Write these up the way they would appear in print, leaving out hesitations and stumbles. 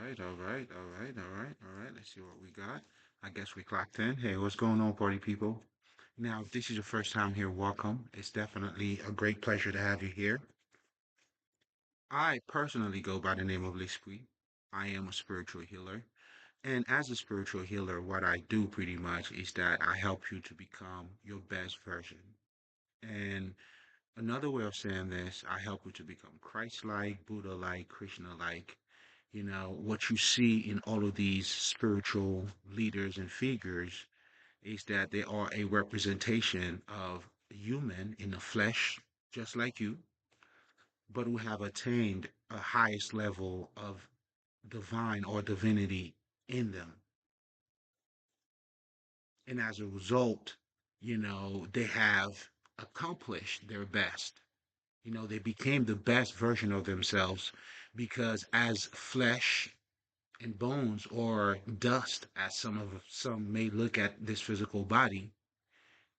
right, all right, all right, all right, all right. Let's see what we got. I guess we clocked in. Hey, what's going on, party people? Now, if this is your first time here, welcome. It's definitely a great pleasure to have you here. I personally go by the name of Lespri. I am a spiritual healer. And as a spiritual healer, what I do pretty much is that I help you to become your best version. And another way of saying this, I help you to become Christ-like, Buddha-like, Krishna-like. You know, what you see in all of these spiritual leaders and figures is that they are a representation of human in the flesh, just like you, but who have attained a highest level of divine or divinity in them. And as a result, they have accomplished their best. They became the best version of themselves because as flesh and bones or dust, as some may look at this physical body,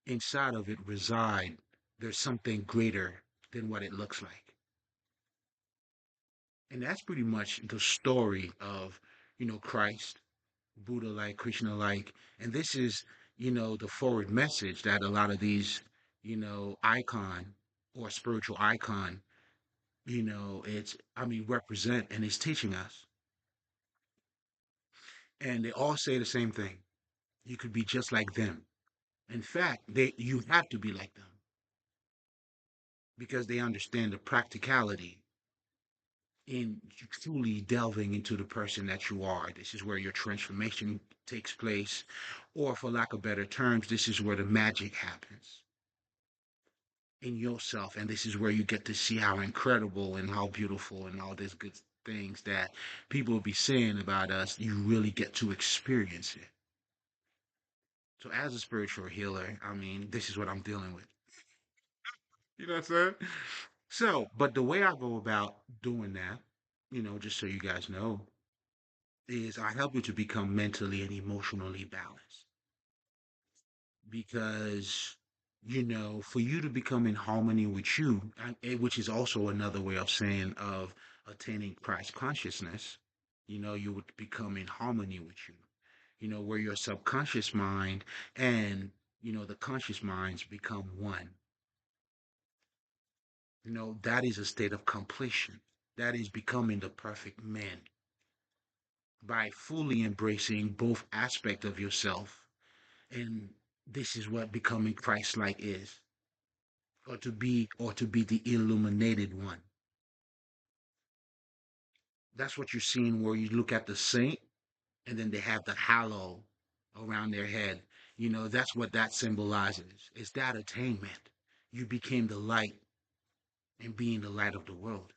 inside of it reside there's something greater than what it looks like. And that's pretty much the story of, Christ, Buddha like, Krishna like. And this is, the forward message that a lot of these, icon or spiritual icon, represent and is teaching us. And they all say the same thing. You could be just like them. In fact, you have to be like them because they understand the practicality in truly delving into the person that you are. This is where your transformation takes place, or for lack of better terms, this is where the magic happens in yourself, and this is where you get to see how incredible and how beautiful and all these good things that people will be saying about us, you really get to experience it. So as a spiritual healer, this is what I'm dealing with. You know what I'm saying? So, but the way I go about doing that, just so you guys know, is I help you to become mentally and emotionally balanced. Because, for you to become in harmony with you, which is also another way of saying of attaining Christ consciousness, you would become in harmony with you, where your subconscious mind and, the conscious minds become one. That is a state of completion. That is becoming the perfect man by fully embracing both aspects of yourself. And this is what becoming Christ-like is, or to be the illuminated one. That's what you're seeing where you look at the saint and then they have the halo around their head. That's what that symbolizes. It's that attainment. You became the light and being the light of the world.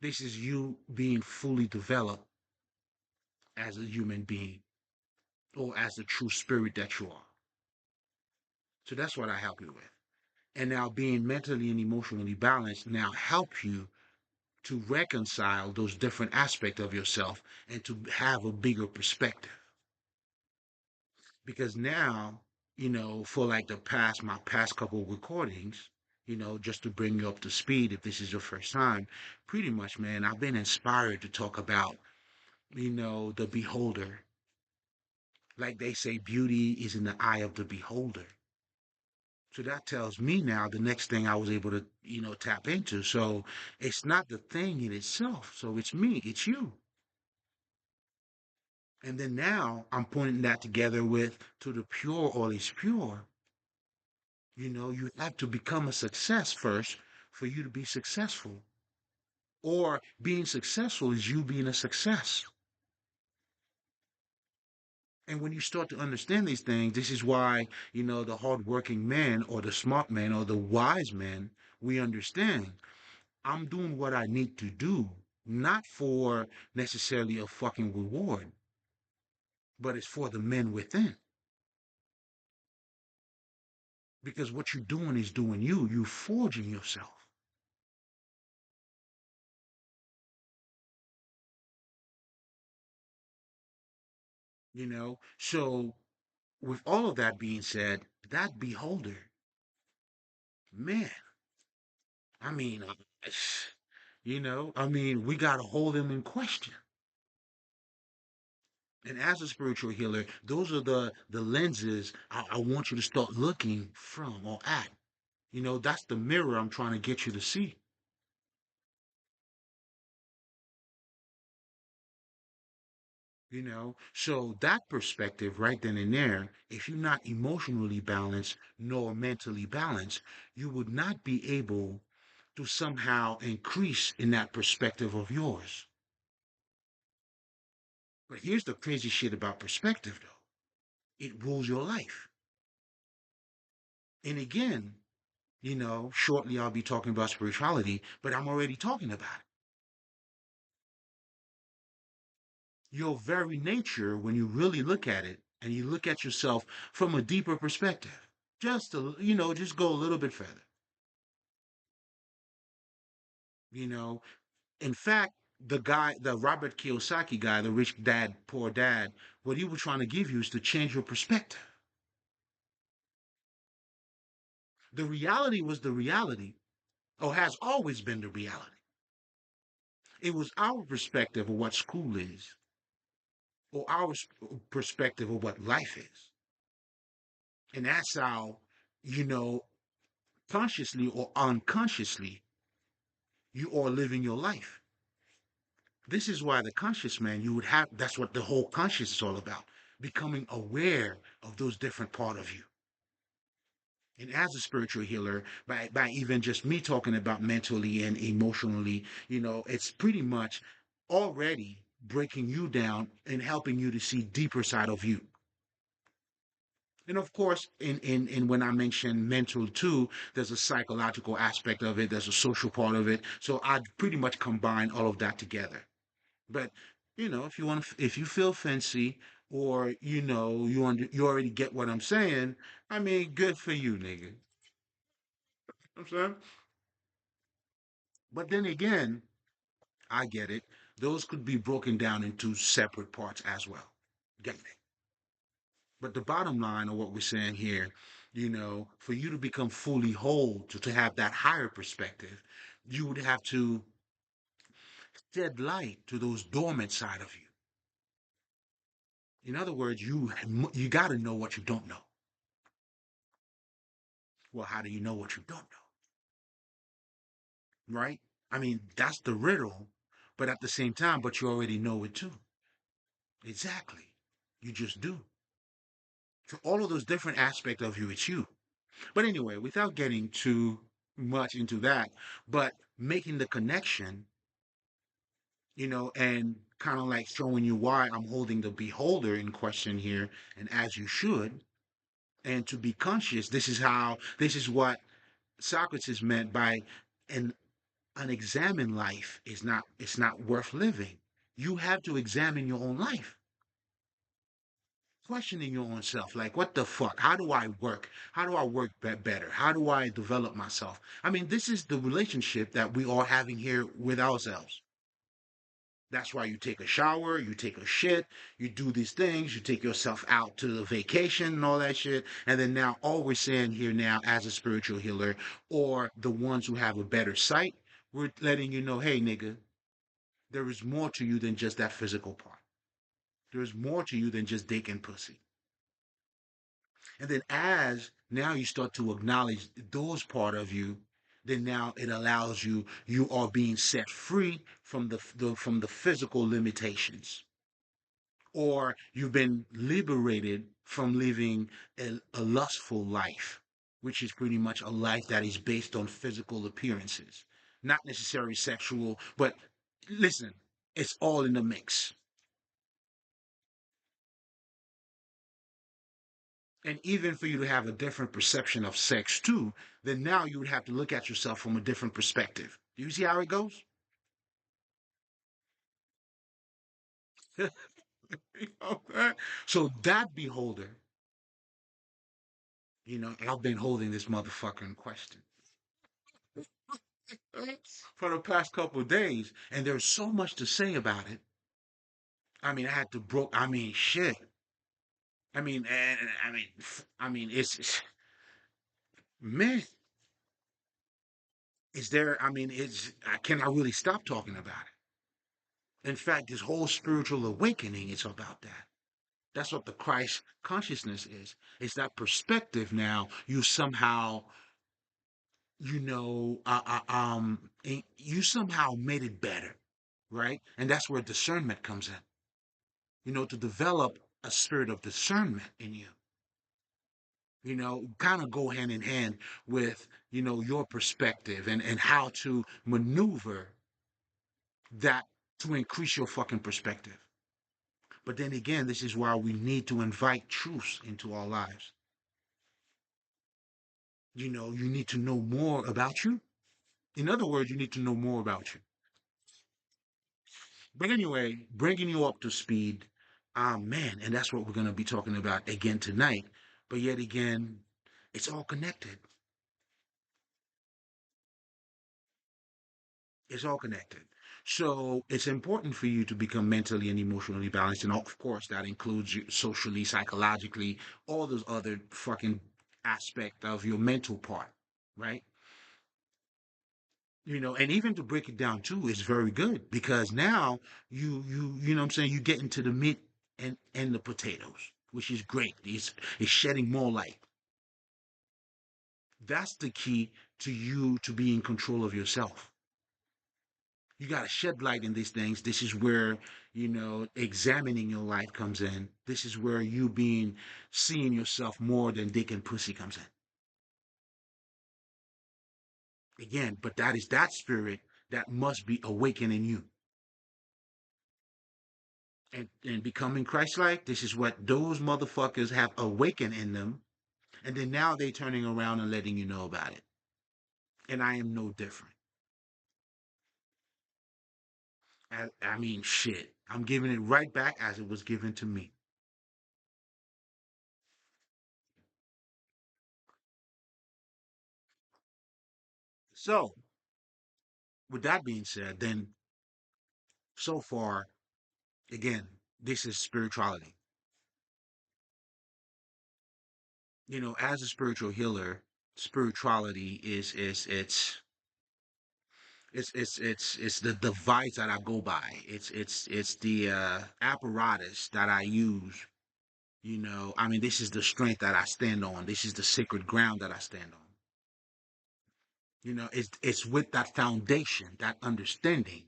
This is you being fully developed as a human being or as the true spirit that you are. So that's what I help you with. And now being mentally and emotionally balanced now help you to reconcile those different aspects of yourself and to have a bigger perspective. Because now, for like my past couple recordings, just to bring you up to speed, if this is your first time, pretty much, man, I've been inspired to talk about, the beholder. Like they say, beauty is in the eye of the beholder. So that tells me now the next thing I was able to, tap into. So it's not the thing in itself. So it's me, it's you. And then now I'm putting that together with to the pure all is pure. You have to become a success first for you to be successful. Or being successful is you being a success. And when you start to understand these things, this is why, the hardworking man or the smart man or the wise man, we understand I'm doing what I need to do, not for necessarily a fucking reward, but it's for the men within. Because what you're doing is doing you. You're forging yourself. So with all of that being said, that beholder, man, I mean, uh, we got to hold him in question. And as a spiritual healer, those are the lenses I want you to start looking from or at. That's the mirror I'm trying to get you to see. So that perspective right then and there, if you're not emotionally balanced nor mentally balanced, you would not be able to somehow increase in that perspective of yours. But here's the crazy shit about perspective, though. It rules your life. And again, shortly I'll be talking about spirituality, but I'm already talking about it. Your very nature, when you really look at it and you look at yourself from a deeper perspective, just go a little bit further. You know, in fact, the Robert Kiyosaki guy, the rich dad, poor dad, what he was trying to give you is to change your perspective. The reality was the reality, or has always been the reality. It was our perspective of what school is, or our perspective of what life is. And that's how, you know, consciously or unconsciously, you are living your life. This is why the conscious man, that's what the whole conscious is all about. Becoming aware of those different part of you. And as a spiritual healer, by even just me talking about mentally and emotionally, it's pretty much already breaking you down and helping you to see deeper side of you. And of course, in when I mention mental too, there's a psychological aspect of it, there's a social part of it. So I pretty much combine all of that together. But if you feel fancy or you already get what I'm saying, I mean, good for you, nigga. I'm saying. But then again, I get it. Those could be broken down into separate parts as well. Get it? But the bottom line of what we're saying here, for you to become fully whole, to have that higher perspective, you would have to shed light to those dormant side of you. In other words, you got to know what you don't know. Well, how do you know what you don't know? Right? I mean, that's the riddle, but at the same time, but you already know it too. Exactly. You just do. So all of those different aspects of you, it's you. But anyway, without getting too much into that, but making the connection, and kind of like showing you why I'm holding the beholder in question here, and as you should, and to be conscious, this is what Socrates meant by an unexamined life it's not worth living. You have to examine your own life, questioning your own self, like what the fuck, how do I work better, how do I develop myself. I mean, this is the relationship that we are having here with ourselves. That's why you take a shower, you take a shit, you do these things, you take yourself out to the vacation and all that shit. And then now, all we're saying here now, as a spiritual healer, or the ones who have a better sight, we're letting you know, hey, nigga, there is more to you than just that physical part. There's more to you than just dick and pussy. And then as now you start to acknowledge those part of you, then now it allows you are being set free from from the physical limitations, or you've been liberated from living a lustful life, which is pretty much a life that is based on physical appearances, not necessarily sexual, but listen, it's all in the mix. And even for you to have a different perception of sex too, then now you would have to look at yourself from a different perspective. Do you see how it goes? Okay. So that beholder, I've been holding this motherfucker in question for the past couple of days, and there's so much to say about it. I mean, I had to broke. I mean, shit. I mean, man. Is there? I mean, can I really stop talking about it? In fact, this whole spiritual awakening is about that. That's what the Christ consciousness is. It's that perspective now. You somehow, you somehow made it better, right? And that's where discernment comes in, to develop a spirit of discernment in you, kind of go hand in hand with, your perspective and how to maneuver that to increase your fucking perspective. But then again, this is why we need to invite truth into our lives. You need to know more about you. In other words, you need to know more about you. But anyway, bringing you up to speed, man, and that's what we're going to be talking about again tonight. But yet again, it's all connected. It's all connected. So it's important for you to become mentally and emotionally balanced. And of course, that includes you socially, psychologically, all those other fucking aspect of your mental part, right? And even to break it down too is very good because now you know what I'm saying, you get into the meat and the potatoes, which is great. It's shedding more light. That's the key to you to be in control of yourself. You got to shed light in these things. This is where, examining your life comes in. This is where you being seeing yourself more than dick and pussy comes in. Again, but that is that spirit that must be awakened in you. And becoming Christ-like, this is what those motherfuckers have awakened in them, and then now they turning around and letting you know about it. And I am no different. I mean, shit. I'm giving it right back as it was given to me. So, with that being said, then so far, again, this is spirituality. As a spiritual healer, spirituality is it's the device that I go by. It's the apparatus that I use. I mean, this is the strength that I stand on. This is the sacred ground that I stand on. It's with that foundation, that understanding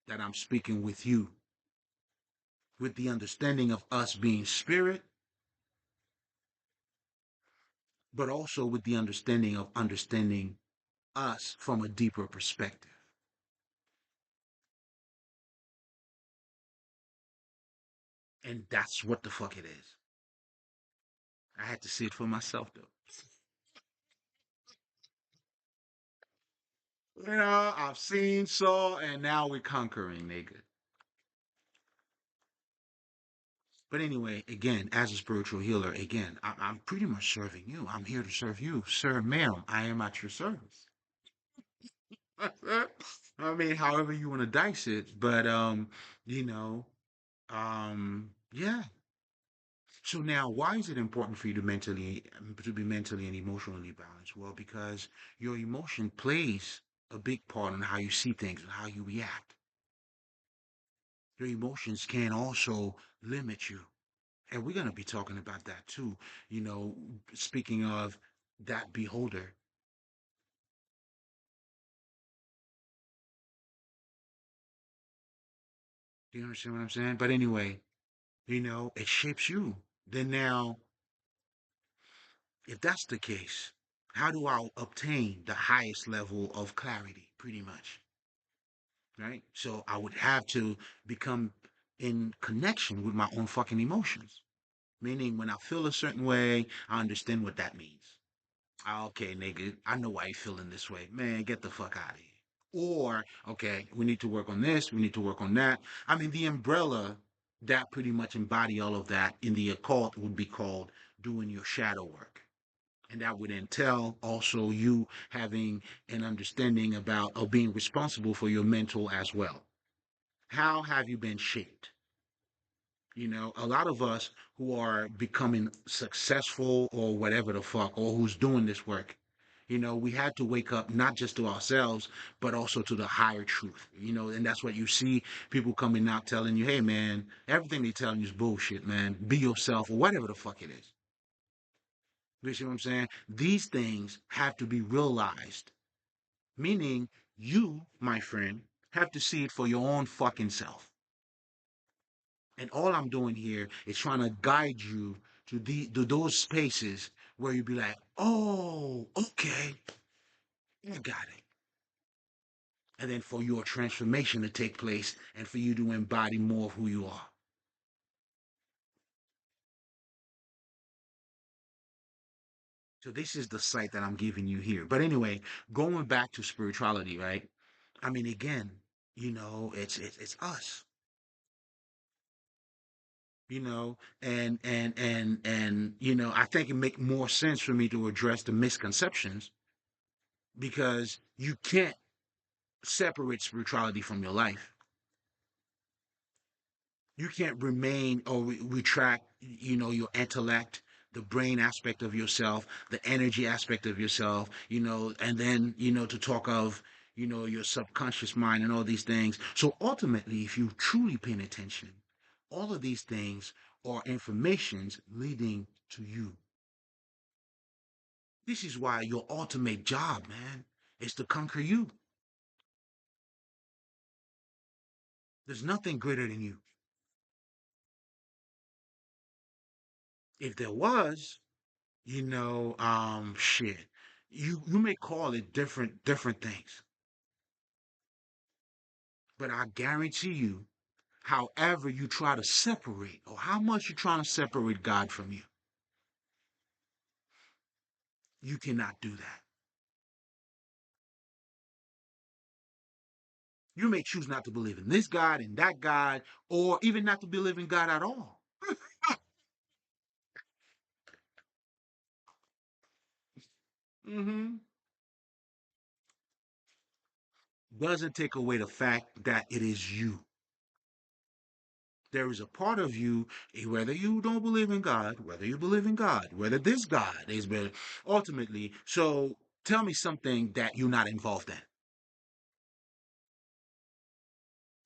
that I'm speaking with you, with the understanding of us being spirit, but also with the understanding of understanding us from a deeper perspective. And that's what the fuck it is. I had to see it for myself though. I've seen, saw, and now we're conquering, nigga. But anyway, again, as a spiritual healer, again, I'm pretty much serving you. I'm here to serve you. Sir, ma'am, I am at your service. I mean, however you want to dice it, but you know, yeah. So now, why is it important for you to be mentally and emotionally balanced? Well, because your emotion plays a big part in how you see things and how you react. Your emotions can also limit you. And we're going to be talking about that too. Speaking of that beholder, do you understand what I'm saying? But anyway, it shapes you. Then now, if that's the case, how do I obtain the highest level of clarity? Pretty much, right? So I would have to become in connection with my own fucking emotions. Meaning, when I feel a certain way, I understand what that means. Okay, nigga, I know why you feeling this way. Man, get the fuck out of here. Or, okay, we need to work on this, we need to work on that. I mean, the umbrella that pretty much embody all of that in the occult would be called doing your shadow work. And that would entail also you having an understanding about or being responsible for your mental as well. How have you been shaped? A lot of us who are becoming successful or whatever the fuck, or who's doing this work, We had to wake up not just to ourselves, but also to the higher truth. And that's what you see people coming out telling you, hey, man, everything they telling you is bullshit, man. Be yourself or whatever the fuck it is. You see what I'm saying? These things have to be realized, meaning you, my friend, have to see it for your own fucking self. And all I'm doing here is trying to guide you to those spaces where you be like, oh, okay, I got it. And then for your transformation to take place and for you to embody more of who you are. So this is the site that I'm giving you here. But anyway, going back to spirituality, right? I mean, again, it's us, and I think it make more sense for me to address the misconceptions because you can't separate spirituality from your life. You can't remain or retract, your intellect, the brain aspect of yourself, the energy aspect of yourself, and then, to talk of, your subconscious mind and all these things. So ultimately, if you truly paying attention, all of these things are informations leading to you. This is why your ultimate job, man, is to conquer you. There's nothing greater than you. If there was, shit. You may call it different things, but I guarantee you, however you try to separate or how much you're trying to separate God from you, you cannot do that. You may choose not to believe in this God and that God, or even not to believe in God at all. hmm Doesn't take away the fact that it is you. There is a part of you, whether you don't believe in God, whether you believe in God, whether this God is better, ultimately. So tell me something that you're not involved in,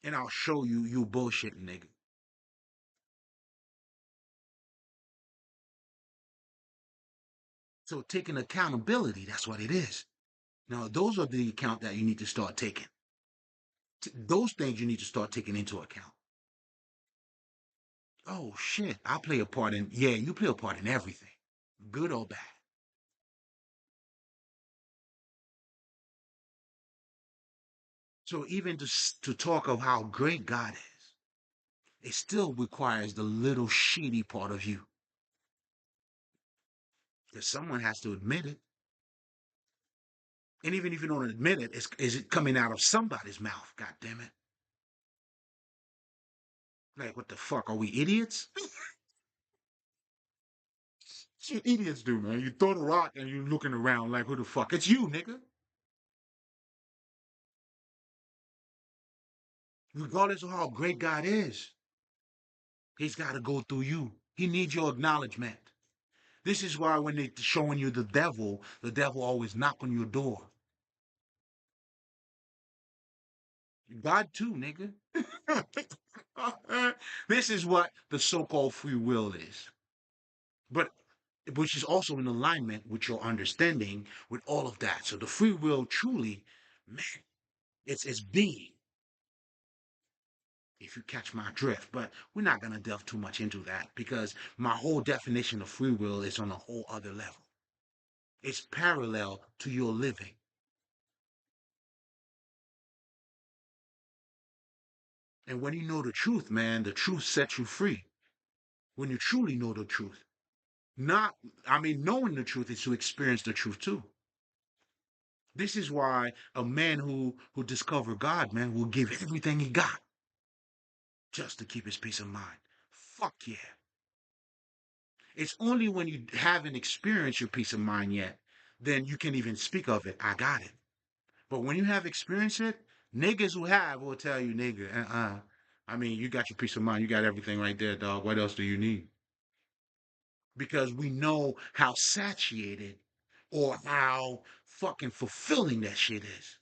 and I'll show you bullshitting, nigga. So taking accountability, that's what it is. Now, those are the account that you need to start taking. Those things you need to start taking into account. Oh shit, I play a part in, yeah, you play a part in everything, good or bad. So even to talk of how great God is, it still requires the little shitty part of you. Because someone has to admit it. And even if you don't admit it, is it coming out of somebody's mouth? God damn it. Like, what the fuck? Are we idiots? Shit, idiots do, man. You throw the rock and you're looking around like, who the fuck? It's you, nigga. Regardless of how great God is, he's got to go through you. He needs your acknowledgement. This is why when they're showing you the devil always knock on your door. God too, nigga. This is what the so-called free will is. But which is also in alignment with your understanding with all of that. So the free will truly, man, it's being, if you catch my drift. But we're not gonna delve too much into that because my whole definition of free will is on a whole other level. It's parallel to your living. And when you know the truth, man, the truth sets you free. When you truly know the truth. Not, I mean, knowing the truth is to experience the truth too. This is why a man who discovered God, man, will give everything he got just to keep his peace of mind. Fuck yeah. It's only when you haven't experienced your peace of mind yet, then you can even speak of it. I got it. But when you have experienced it, niggas who have will tell you, nigga, I mean, you got your peace of mind. You got everything right there, dog. What else do you need? Because we know how satiated or how fucking fulfilling that shit is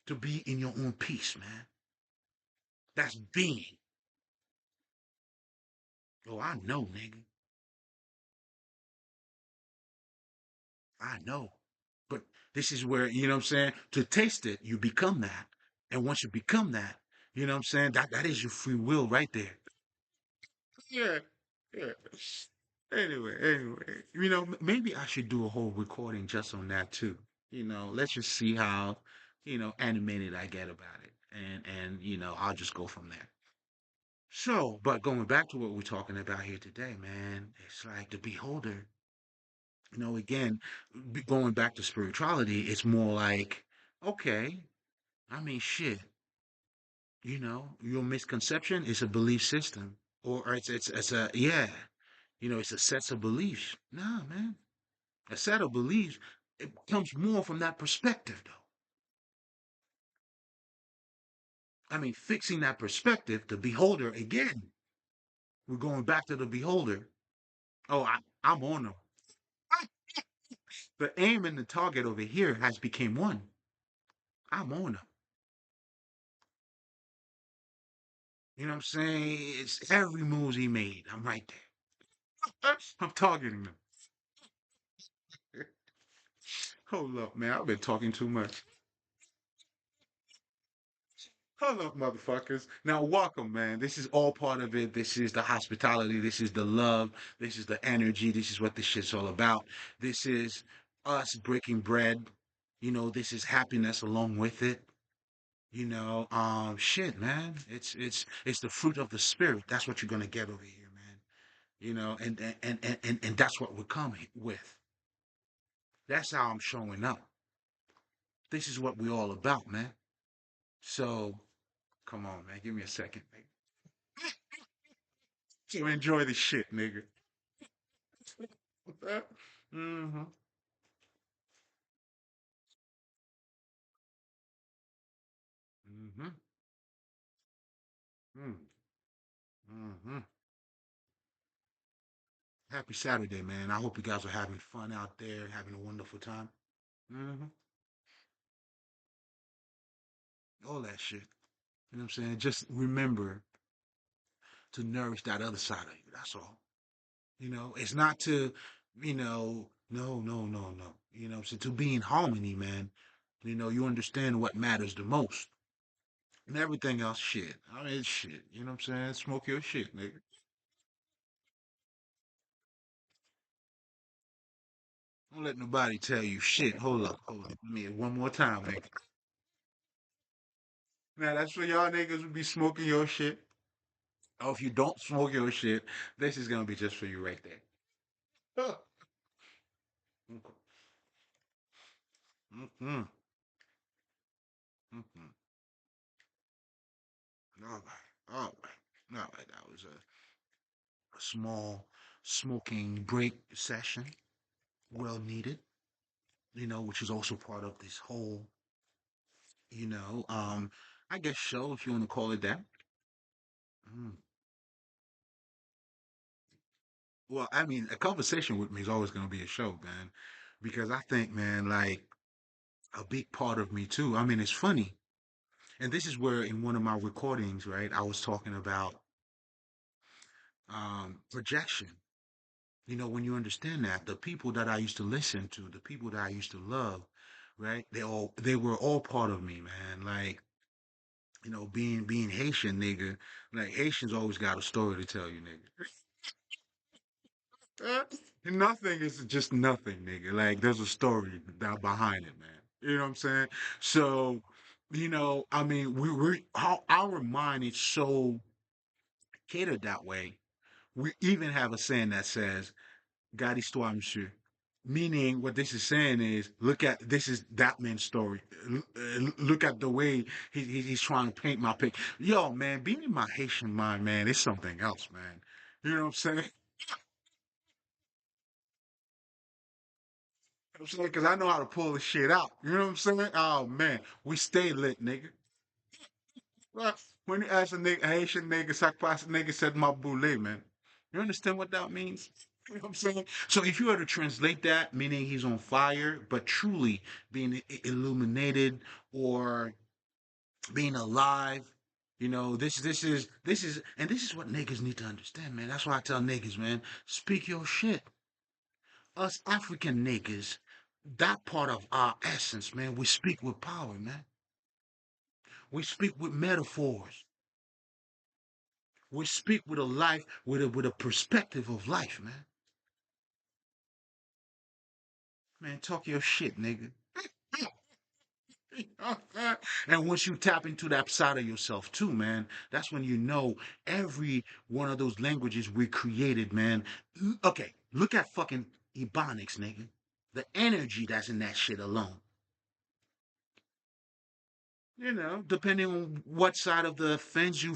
to be in your own peace, man. That's being. Oh, I know, nigga. I know. But this is where, you know what I'm saying? To taste it, you become that. And once you become that, you know what I'm saying? That is your free will right there. Yeah. Yeah. Anyway, maybe I should do a whole recording just on that too. Let's just see how, animated I get about it. And I'll just go from there. So, but going back to what we're talking about here today, man, it's like the beholder, again, going back to spirituality, it's more like, okay, I mean, shit, your misconception is a belief system, or it's a yeah, it's a set of beliefs. Nah, man, a set of beliefs. It comes more from that perspective, though. I mean, fixing that perspective, the beholder again. We're going back to the beholder. Oh, I'm on them. The aim and the target over here has become one. I'm on them. You know what I'm saying? It's every move he made. I'm right there. I'm targeting them. Hold up, man. I've been talking too much. Hold up, motherfuckers. Now, welcome, man. This is all part of it. This is the hospitality. This is the love. This is the energy. This is what this shit's all about. This is us breaking bread. This is happiness along with it. Shit, man. It's the fruit of the spirit. That's what you're gonna get over here, man. And that's what we're coming with. That's how I'm showing up. This is what we're all about, man. So come on, man. Give me a second, nigga. So enjoy the shit, nigga. Mm-hmm. Mm-hmm. Mm-hmm. Happy Saturday, man. I hope you guys are having fun out there, having a wonderful time. Mm-hmm. All that shit. You know what I'm saying? Just remember to nourish that other side of you. That's all. It's not to, no. So to be in harmony, man. You understand what matters the most. And everything else, shit. I mean, it's shit. You know what I'm saying? Smoke your shit, nigga. Don't let nobody tell you shit. Hold up. Let me one more time, nigga. Now that's for y'all niggas who be smoking your shit. Oh, if you don't smoke your shit, this is gonna be just for you right there. Mm-hmm. Mm-hmm. All right. All right. All right. That was a small smoking break session. Well needed. Which is also part of this whole, you know, um, I guess show, if you want to call it that. Mm. Well, I mean, a conversation with me is always going to be a show, man, because I think, man, like a big part of me too. I mean, it's funny, and this is where in one of my recordings, right, I was talking about projection. When you understand that, the people that I used to listen to, the people that I used to love, right, they were all part of me, man. Like, being Haitian, nigga, like Haitians always got a story to tell you, nigga. Nothing is just nothing, nigga. Like there's a story down behind it, man. You know what I'm saying? So, I mean, we how our mind is so catered that way. We even have a saying that says, "God histoire, monsieur." Meaning, what this is saying is, look at this is that man's story. Look at the way he's trying to paint my picture. Yo, man, being in my Haitian mind, man, it's something else, man. You know what I'm saying? I'm saying, because I know how to pull the shit out. You know what I'm saying? Oh man, we stay lit, nigga. Well, when you ask a nigga, Haitian nigga, Sakpas nigga said my boule, man. You understand what that means? You know what I'm saying? So if you were to translate that, meaning he's on fire, but truly being illuminated or being alive, and this is what niggas need to understand, man. That's why I tell niggas, man, speak your shit. Us African niggas, that part of our essence, man, we speak with power, man. We speak with metaphors. We speak with a life, with a perspective of life, man. Man, talk your shit, nigga. And once you tap into that side of yourself too, man, that's when you know every one of those languages we created, man. Okay, look at fucking Ebonics, nigga. The energy that's in that shit alone. Depending on what side of the fence you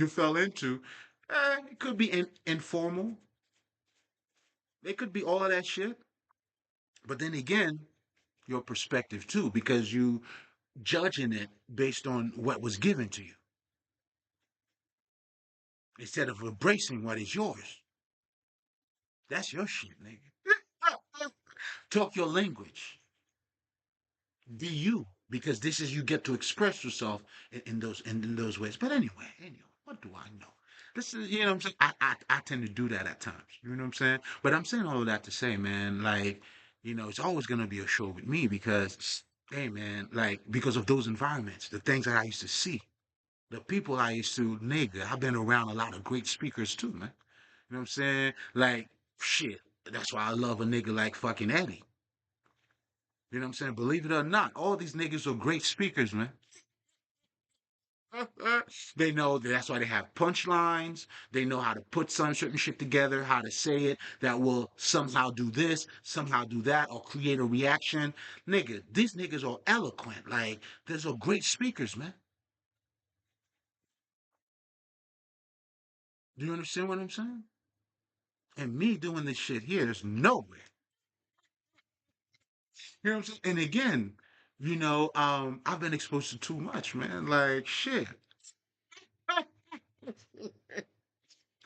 fell into, it could be informal. It could be all of that shit. But then again, your perspective too, because you judging it based on what was given to you instead of embracing what is yours. That's your shit, nigga. Talk your language. Be you, because this is you get to express yourself in those ways. But anyway, what do I know? This is what I'm saying. I tend to do that at times. You know what I'm saying? But I'm saying all of that to say, man, like, it's always gonna be a show with me because, hey, man, like because of those environments, the things that I used to see, the people I used to, nigga, I've been around a lot of great speakers too, man. You know what I'm saying? Like, shit. That's why I love a nigga like fucking Eddie. You know what I'm saying? Believe it or not, all these niggas are great speakers, man. They know that's why they have punchlines. They know how to put some certain shit together, how to say it that will somehow do this, somehow do that, or create a reaction. Nigga, these niggas are eloquent. Like, these are great speakers, man. Do you understand what I'm saying? And me doing this shit here, there's nowhere. You know what I'm saying? And again, I've been exposed to too much, man. Like, shit. You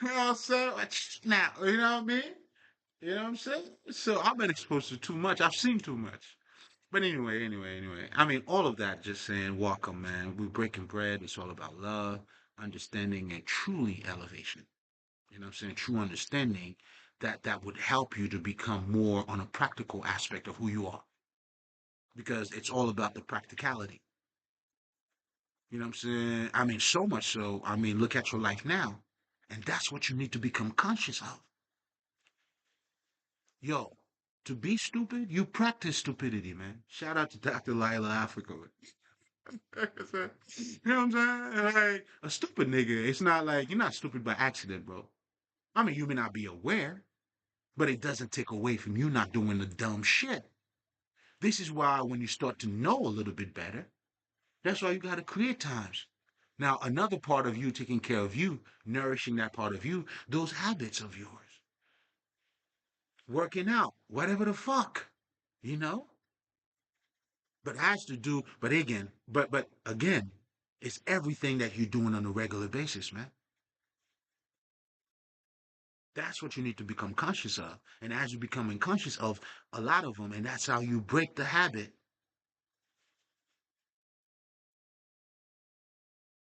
know what I'm saying? Like, now, you know what I mean? You know what I'm saying? So I've been exposed to too much. I've seen too much. But anyway. I mean, all of that just saying, welcome, man. We're breaking bread. It's all about love, understanding, and truly elevation. You know what I'm saying? True understanding that would help you to become more on a practical aspect of who you are. Because it's all about the practicality. You know what I'm saying? I mean, so much so, I mean, look at your life now. And that's what you need to become conscious of. Yo, to be stupid, you practice stupidity, man. Shout out to Dr. Lila Africa. You know what I'm saying? Like, a stupid nigga, it's not like you're not stupid by accident, bro. I mean, you may not be aware, but it doesn't take away from you not doing the dumb shit. This is why when you start to know a little bit better, that's why you got to create times. Now, another part of you taking care of you, nourishing that part of you, those habits of yours, working out, whatever the fuck, you know? But has to do, but again, it's everything that you're doing on a regular basis, man. That's what you need to become conscious of. And as you're becoming conscious of a lot of them, and that's how you break the habit.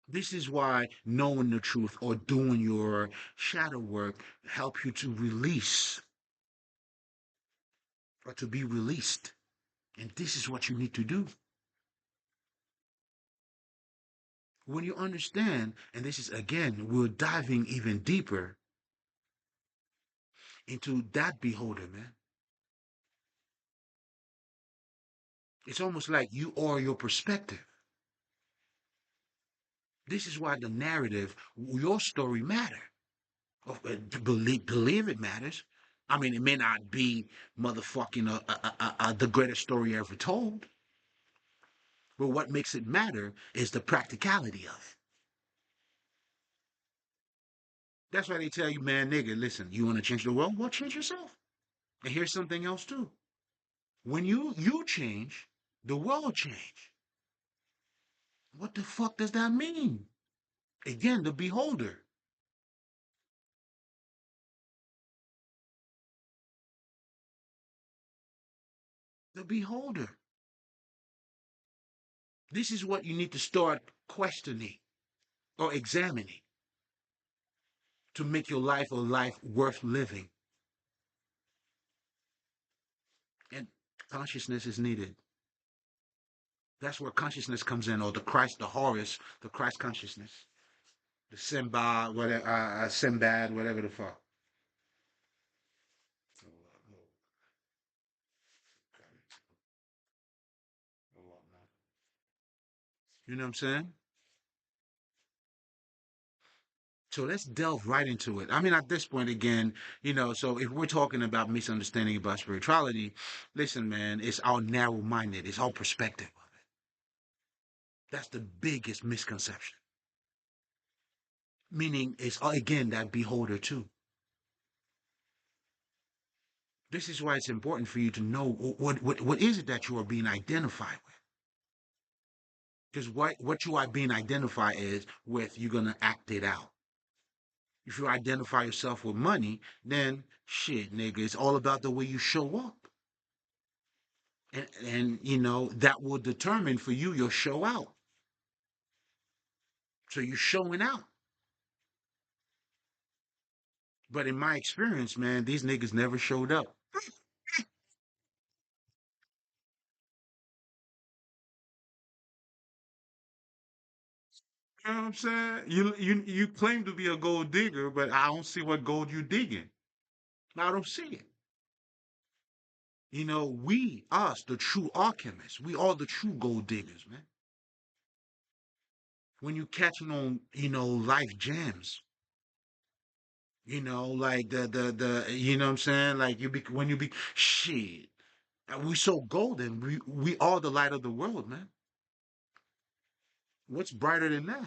This is why knowing the truth or doing your shadow work help you to release or to be released. And this is what you need to do. When you understand, and this is again, we're diving even deeper into that beholder, man. It's almost like you are your perspective. This is why the narrative, your story matter. Believe it matters. I mean, it may not be motherfucking the greatest story ever told, but what makes it matter is the practicality of it. That's why they tell you, man, nigga, listen, you want to change the world? Well, change yourself. And here's something else too. When you change, the world change. What the fuck does that mean? Again, the beholder. The beholder. This is what you need to start questioning or examining to make your life a life worth living. And consciousness is needed. That's where consciousness comes in, or the Christ, the Horus, the Christ consciousness, the Simba, whatever, Simbad, whatever the fuck. You know what I'm saying? So let's delve right into it. I mean, at this point, again, so if we're talking about misunderstanding about spirituality, listen, man, it's all narrow minded, it's all perspective. That's the biggest misconception. Meaning, it's again that beholder, too. This is why it's important for you to know what is it that you are being identified with. Because what you are being identified is with, you're going to act it out. If you identify yourself with money, then shit, nigga, it's all about the way you show up. And that will determine for you your show out. So you're showing out. But in my experience, man, these niggas never showed up. You know what I'm saying? You claim to be a gold digger, but I don't see what gold you digging. I don't see it. We, us, the true alchemists, we are the true gold diggers, man. When you catching on, life gems, like the, you know what I'm saying? Like when you be, shit, we so golden. We are the light of the world, man. What's brighter than that?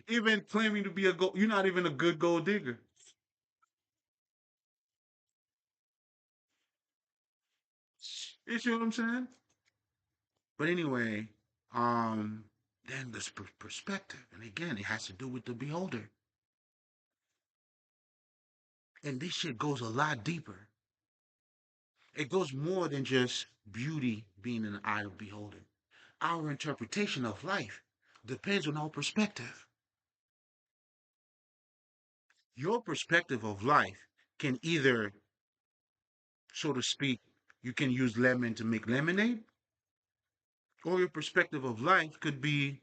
Even claiming to be a gold, you're not even a good gold digger. You see what I'm saying? But anyway, um, then this perspective, and again, it has to do with the beholder. And this shit goes a lot deeper. It goes more than just beauty being in the eye of the beholder. Our interpretation of life depends on our perspective. Your perspective of life can either, so to speak, you can use lemon to make lemonade, or your perspective of life could be,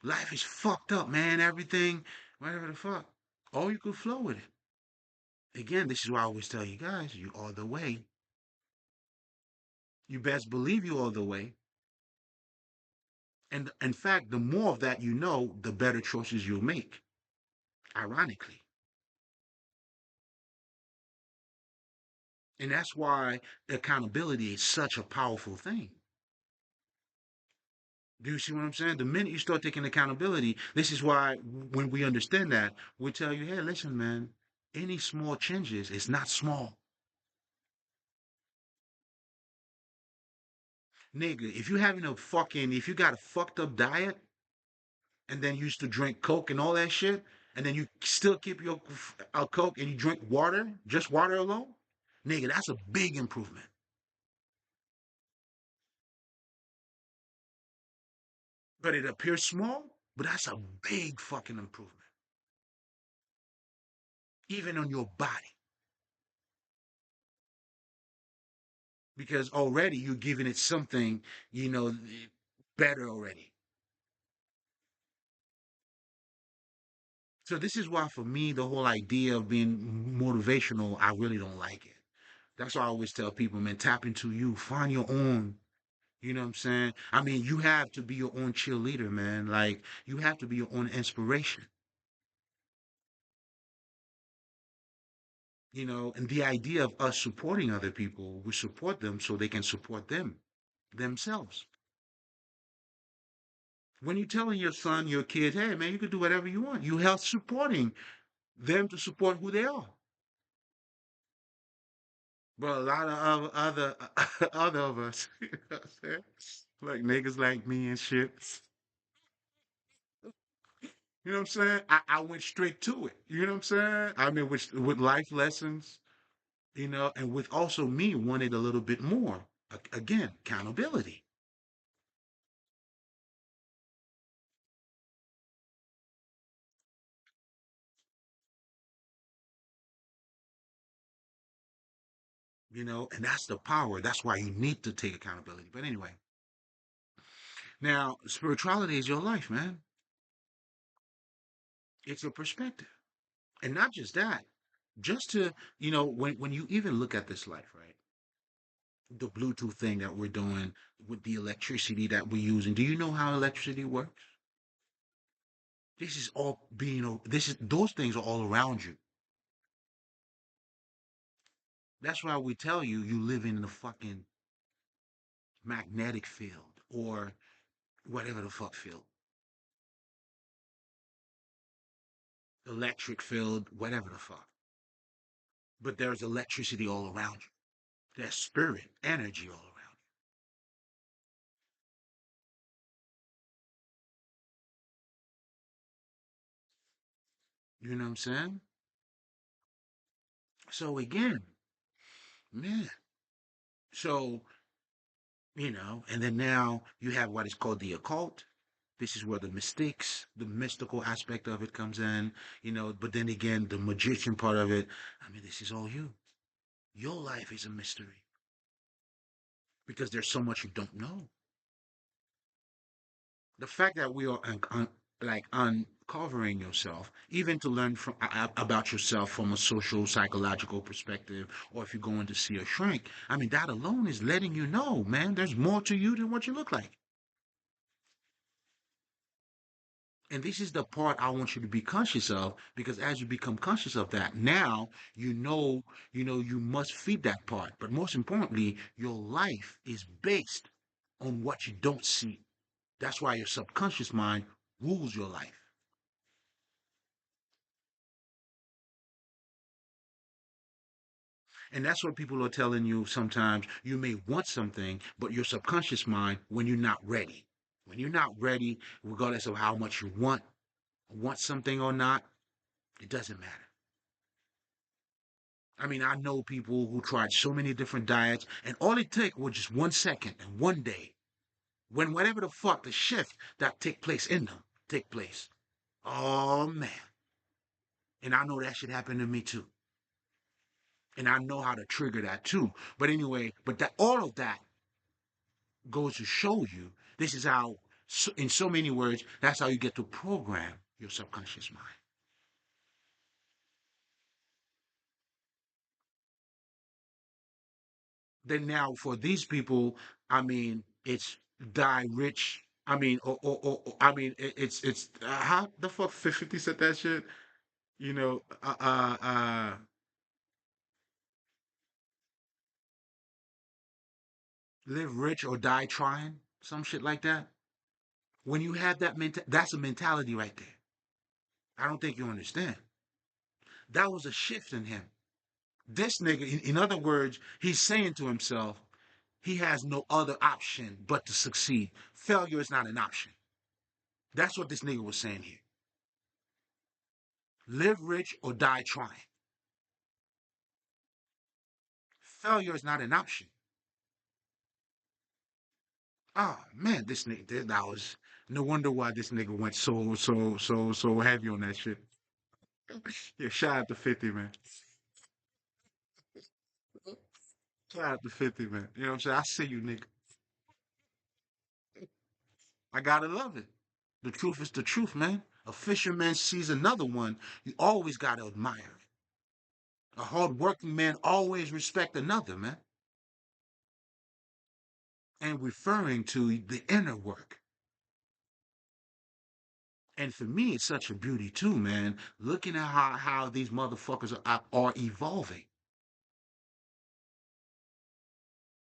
life is fucked up, man. Everything, whatever the fuck. Or you could flow with it. Again, this is why I always tell you guys, you are the way. You best believe you are the way. And in fact, the more of that you know, the better choices you'll make. Ironically. And that's why accountability is such a powerful thing. Do you see what I'm saying? The minute you start taking accountability, this is why when we understand that, we tell you, hey, listen, man, any small changes is not small. Nigga, if you got a fucked up diet and then you used to drink Coke and all that shit, and then you still keep your Coke and you drink water, just water alone, nigga, that's a big improvement. But it appears small, but that's a big fucking improvement, even on your body, because already you're giving it something, you know, better already. So this is why, for me, the whole idea of being motivational, I really don't like it. That's why I always tell people, man, tap into you, find your own. You know what I'm saying? I mean, you have to be your own cheerleader, man. Like, you have to be your own inspiration. And the idea of us supporting other people, we support them so they can support themselves. When you're telling your son, your kid, hey, man, you can do whatever you want, you help supporting them to support who they are. But a lot of other other of us, you know what I'm saying? Like niggas like me and shit. You know what I'm saying? I went straight to it. You know what I'm saying? I mean, with life lessons. and with also me wanted a little bit more. Again, accountability. And that's the power. That's why you need to take accountability. But anyway, now spirituality is your life, man. It's your perspective. And not just that, just to, when you even look at this life, right? The Bluetooth thing that we're doing with the electricity that we're using. Do you know how electricity works? This is all those things are all around you. That's why we tell you you live in the fucking magnetic field or whatever the fuck field, electric field, whatever the fuck. But there's electricity all around you. There's spirit, energy all around you. You know what I'm saying? So again, man. So, and then now you have what is called the occult. This is where the mystics, the mystical aspect of it comes in, but then again, the magician part of it, I mean, this is all you. Your life is a mystery because there's so much you don't know. The fact that we are like uncovering yourself, even to learn about yourself from a social psychological perspective, or if you're going to see a shrink, I mean, that alone is letting you know, man, there's more to you than what you look like. And this is the part I want you to be conscious of, because as you become conscious of that, now you must feed that part. But most importantly, your life is based on what you don't see. That's why your subconscious mind rules your life. And that's what people are telling you sometimes. You may want something, but your subconscious mind, when you're not ready, regardless of how much you want something or not, it doesn't matter. I mean, I know people who tried so many different diets, and all it took was just 1 second and one day when whatever the fuck the shift that take place in them take place. Oh man. And I know that should happen to me too. And I know how to trigger that too. But anyway, but that all of that goes to show you this is how, in so many words, that's how you get to program your subconscious mind. Then now for these people, I mean, it's die rich. I mean, I mean, it's how the fuck 50 said that shit. You know, live rich or die trying, some shit like that. When you have that's a mentality right there. I don't think you understand. That was a shift in him. This nigga, in other words, he's saying to himself, he has no other option but to succeed. Failure is not an option. That's what this nigga was saying here. Live rich or die trying. Failure is not an option. Oh man, this nigga, that was no wonder why this nigga went so heavy on that shit. Yeah, shout out to 50, man. Shout out to 50, man. You know what I'm saying? I see you, nigga. I gotta love it. The truth is the truth, man. A fisherman sees another one, you always gotta admire it. A hard-working man always respect another, man. And referring to the inner work. And for me, it's such a beauty too, man. Looking at how these motherfuckers are evolving.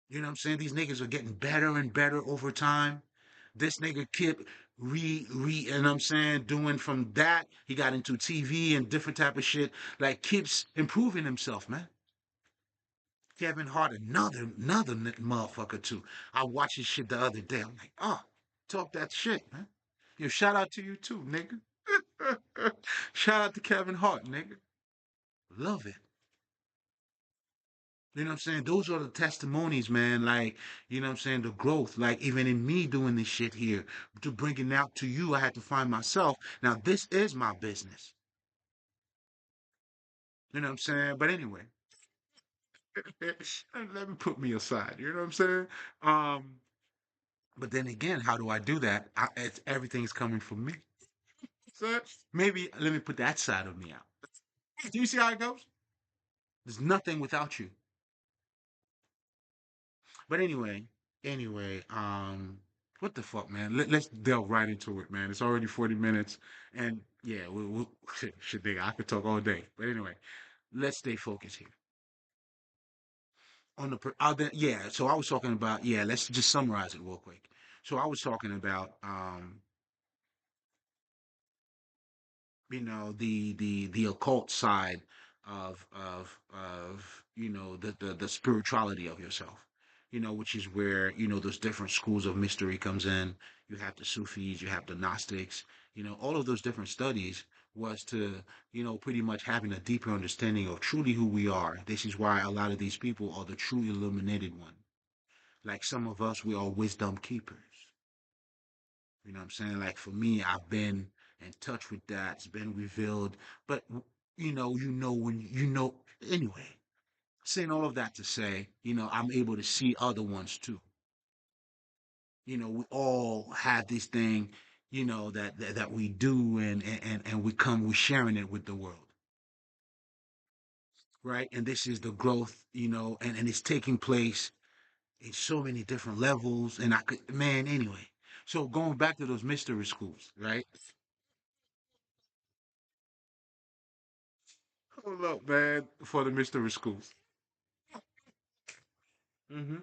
You know what I'm saying? These niggas are getting better and better over time. This nigga Kip you know what I'm saying, doing from that, he got into TV and different type of shit. Like Kip's improving himself, man. Kevin Hart, another motherfucker too. I watched his shit the other day. I'm like, oh, talk that shit, man. Yo, shout out to you too, nigga. Shout out to Kevin Hart, nigga. Love it. You know what I'm saying? Those are the testimonies, man. Like, you know what I'm saying? The growth, like even in me doing this shit here, to bring it out to you, I had to find myself. Now, this is my business. You know what I'm saying? But anyway, let me put me aside. You know what I'm saying? Um, but then again, how do I do that? Everything's coming from me. So maybe let me put that side of me out. Do you see how it goes? There's nothing without you. But anyway, what the fuck, man? Let's delve right into it, man. It's already 40 minutes, and yeah, shit, nigga, I could talk all day. But anyway, let's stay focused here. On the yeah. So I was talking about yeah. Let's just summarize it real quick. So I was talking about the occult side of the spirituality of yourself, which is where those different schools of mystery comes in. You have the Sufis, you have the Gnostics, all of those different studies was to pretty much having a deeper understanding of truly who we are. This is why a lot of these people are the true illuminated one. Like some of us, we are wisdom keepers. You know what I'm saying? Like for me, I've been in touch with that. It's been revealed. But when anyway, saying all of that to say, I'm able to see other ones too. We all have this thing, that we do and we're sharing it with the world. Right. And this is the growth, and it's taking place in so many different levels. And man, anyway. So going back to those mystery schools, right? Hold up, man, for the mystery schools. Hmm.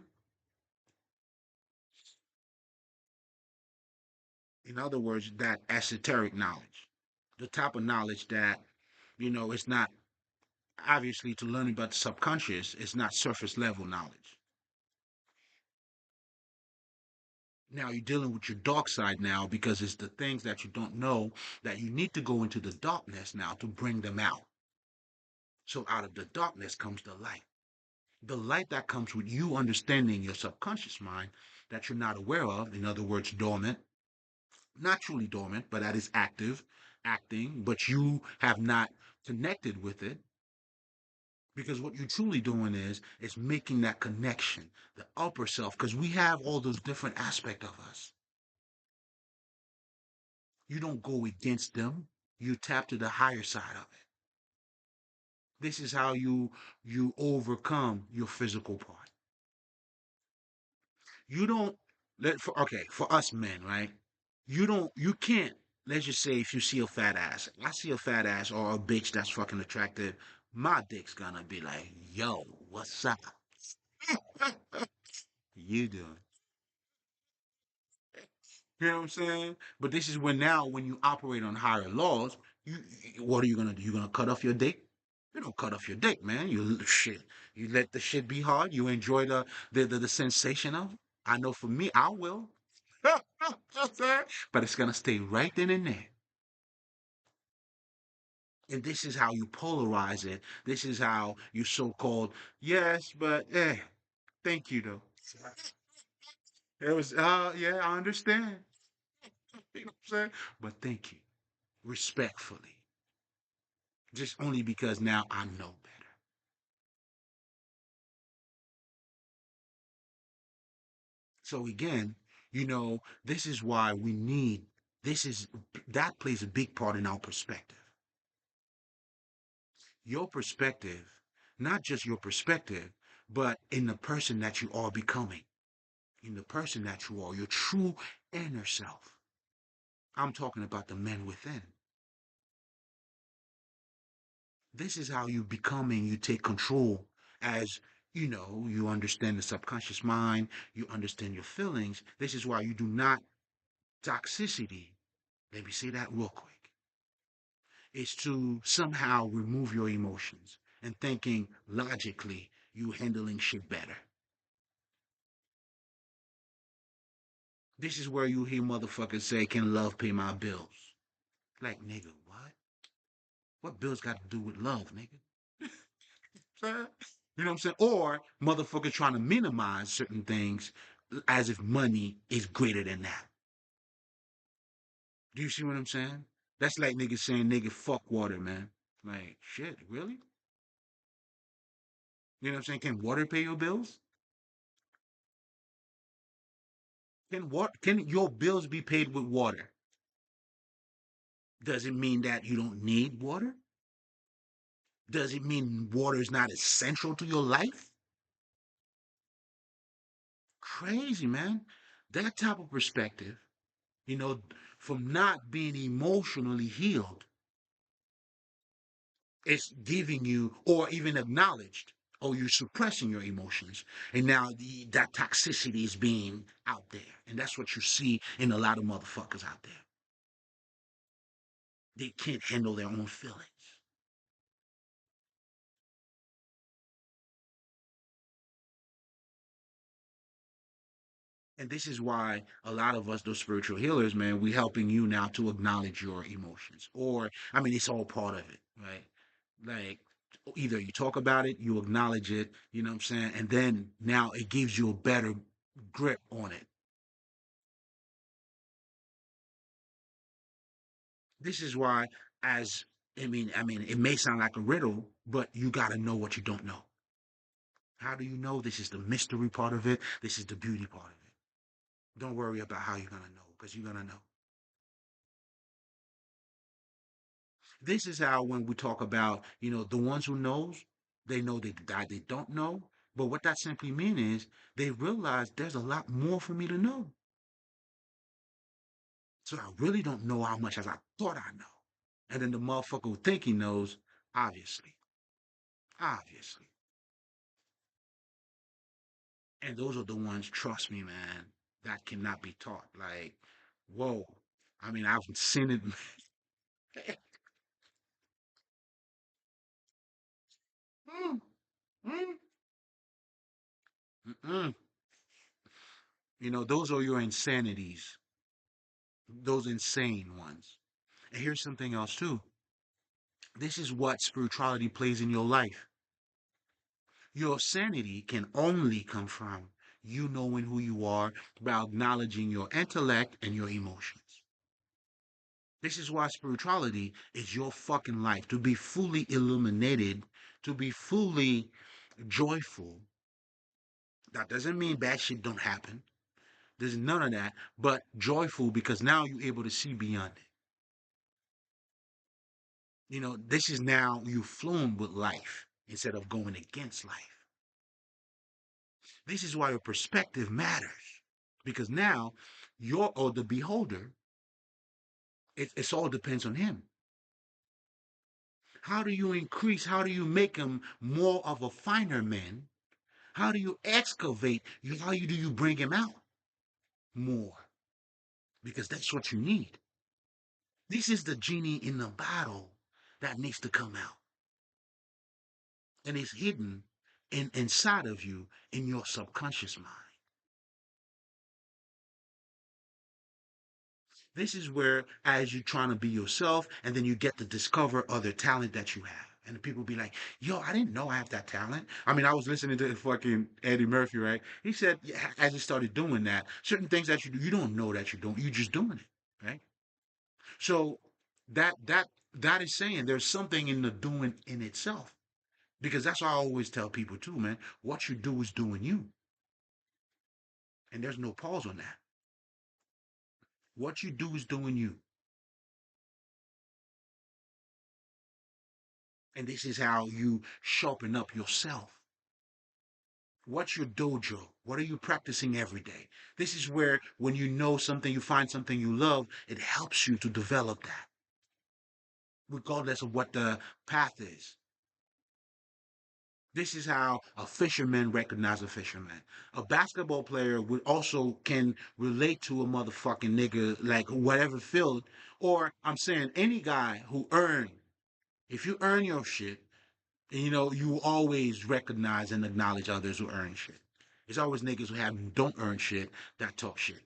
In other words, that esoteric knowledge, the type of knowledge that, it's not obviously to learn about the subconscious, it's not surface level knowledge. Now you're dealing with your dark side now because it's the things that you don't know that you need to go into the darkness now to bring them out. So out of the darkness comes the light. The light that comes with you understanding your subconscious mind that you're not aware of, in other words, dormant, not truly dormant, but that is active, acting, but you have not connected with it because what you're truly doing is making that connection, the upper self, because we have all those different aspects of us. You don't go against them. You tap to the higher side of it. This is how you overcome your physical part. You don't for us men, right? You can't, let's just say if you see a fat ass, I see a fat ass or a bitch that's fucking attractive, my dick's gonna be like, yo, what's up? You doing? You know what I'm saying? But this is when now when you operate on higher laws, what are you gonna do? You gonna cut off your dick? You don't cut off your dick, man. Shit. You let the shit be hard. You enjoy the sensation of it. I know for me, I will. But it's gonna stay right then and there. And this is how you polarize it. This is how you so-called yes, but thank you though. It was yeah, I understand. You know what I'm saying? But thank you. Respectfully. Just only because now I know better. So again, this is why we need this is that plays a big part in our perspective. Your perspective, not just your perspective, but in the person that you are becoming, in the person that you are, your true inner self. I'm talking about the men within. This is how you becoming, you take control as you understand the subconscious mind, you understand your feelings. This is why you do not toxicity. Let me say that real quick. Is to somehow remove your emotions and thinking logically you handling shit better. This is where you hear motherfuckers say, "Can love pay my bills?" Like, nigga, what? What bills got to do with love, nigga? You know what I'm saying? Or motherfuckers trying to minimize certain things as if money is greater than that. Do you see what I'm saying? That's like niggas saying nigga fuck water, man. Like shit, really? You know what I'm saying? Can water pay your bills? Can your bills be paid with water? Does it mean that you don't need water? Does it mean water is not essential to your life? Crazy, man. That type of perspective, you know, from not being emotionally healed, it's giving you, or even acknowledged, or you're suppressing your emotions. And now that toxicity is being out there. And that's what you see in a lot of motherfuckers out there. They can't handle their own feelings. And this is why a lot of us, those spiritual healers, man, we helping you now to acknowledge your emotions. Or, I mean, it's all part of it, right? Like, either you talk about it, you acknowledge it, you know what I'm saying? And then now it gives you a better grip on it. This is why, as I mean, it may sound like a riddle, but you got to know what you don't know. How do you know? This is the mystery part of it. This is the beauty part of it. Don't worry about how you're going to know, because you're going to know. This is how when we talk about, the ones who knows, they know they don't know. But what that simply means is they realize there's a lot more for me to know. So I really don't know how much as I thought I know. And then the motherfucker who think he knows, obviously, obviously. And those are the ones, trust me, man, that cannot be taught. Like, whoa. I mean, I've seen it. Mm, mm, mm. Those are your insanities, those insane ones. And here's something else too. This is what spirituality plays in your life. Your sanity can only come from you knowing who you are by acknowledging your intellect and your emotions. This is why spirituality is your fucking life. To be fully illuminated, to be fully joyful. That doesn't mean bad shit don't happen. There's none of that, but joyful because now you're able to see beyond it. This is now you flowing with life instead of going against life. This is why your perspective matters. Because now you're or the beholder, it's all depends on him. How do you increase? How do you make him more of a finer man? How do you excavate? How do you bring him out more? Because that's what you need. This is the genie in the bottle that needs to come out. And it's hidden inside of you in your subconscious mind. This is where, as you're trying to be yourself, and then you get to discover other talent that you have. And the people be like, yo, I didn't know I have that talent. I mean, I was listening to fucking Eddie Murphy, right? He said, yeah, as he started doing that, certain things that you do, you don't know that you don't, you're just doing it, right? So that is saying there's something in the doing in itself. Because that's what I always tell people too, man. What you do is doing you. And there's no pause on that. What you do is doing you. And this is how you sharpen up yourself. What's your dojo? What are you practicing every day? This is where, when you know something, you find something you love, it helps you to develop that, regardless of what the path is. This is how a fisherman recognizes a fisherman. A basketball player would also can relate to a motherfucking nigga, like whatever field. Or I'm saying any guy who if you earn your shit, you always recognize and acknowledge others who earn shit. It's always niggas don't earn shit that talk shit.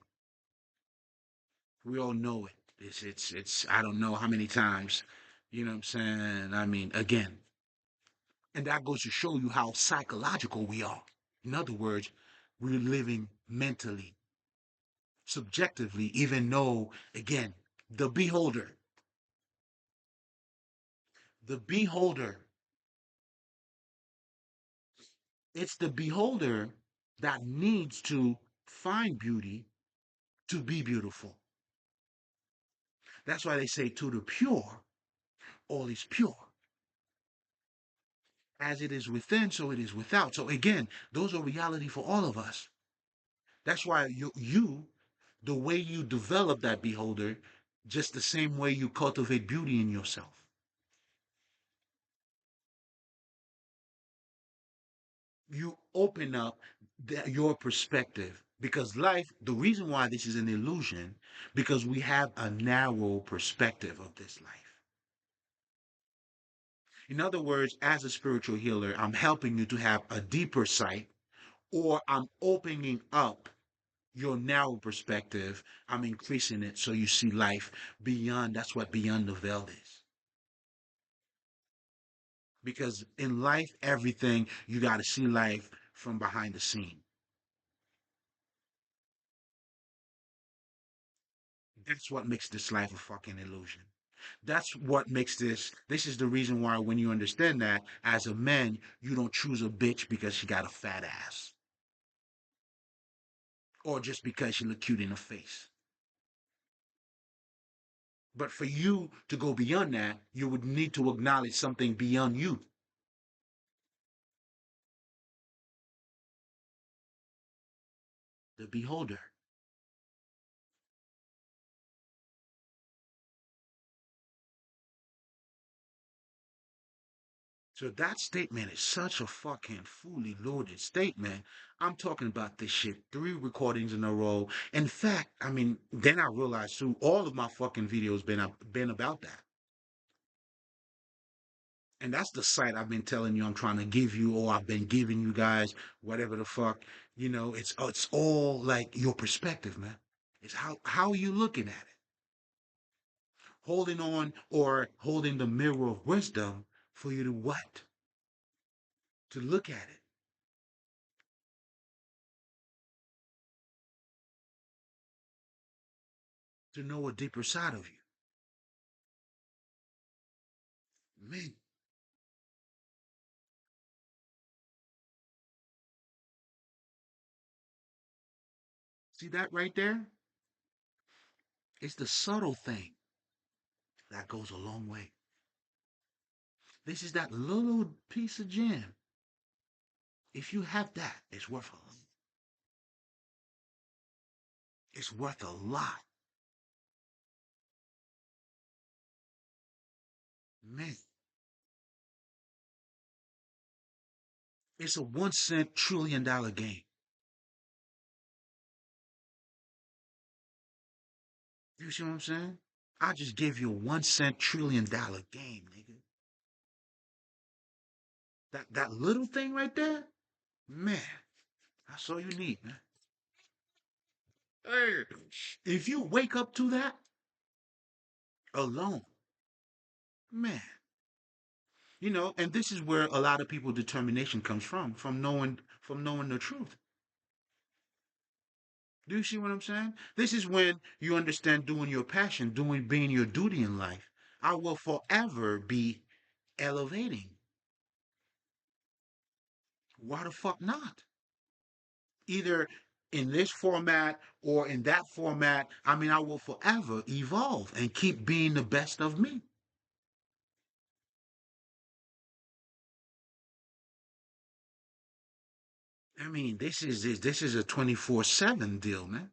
We all know it. It's I don't know how many times, you know what I'm saying? I mean, again, And that goes to show you how psychological we are. In other words, we're living mentally, subjectively, even though, again, the beholder, the beholder, it's the beholder that needs to find beauty to be beautiful. That's why they say to the pure, all is pure. As it is within, so it is without. So again, those are reality for all of us. That's why the way you develop that beholder, just the same way you cultivate beauty in yourself. You open up your perspective because life, the reason why this is an illusion, because we have a narrow perspective of this life. In other words, as a spiritual healer, I'm helping you to have a deeper sight, or I'm opening up your narrow perspective. I'm increasing it so you see life beyond. That's what beyond the veil is. Because in life, everything, you got to see life from behind the scene. That's what makes this life a fucking illusion. That's what makes this is the reason why when you understand that, as a man, you don't choose a bitch because she got a fat ass. Or just because she look cute in the face. But for you to go beyond that, you would need to acknowledge something beyond you. The beholder. So that statement is such a fucking fully loaded statement. I'm talking about this shit 3 recordings in a row. In fact, I mean, then I realized too, all of my fucking videos been about that. And that's the site I've been telling you I'm trying to give you, or I've been giving you guys, whatever the fuck. It's all like your perspective, man. It's how are you looking at it? Holding on or holding the mirror of wisdom for you to what? To look at it, to know a deeper side of you. Man, see that right there? It's the subtle thing that goes a long way. This is that little piece of gem. If you have that, it's worth a lot. Man, it's a 1 cent $1 trillion game. You see what I'm saying? I just gave you a 1 cent $1 trillion game, nigga. That little thing right there, man, that's all you need, man. Hey, if you wake up to that alone, man, and this is where a lot of people determination comes from knowing the truth. Do you see what I'm saying? This is when you understand doing your passion, being your duty in life. I will forever be elevating. Why the fuck not? Either in this format or in that format. I mean, I will forever evolve and keep being the best of me. I mean, this is a 24/7 deal, man.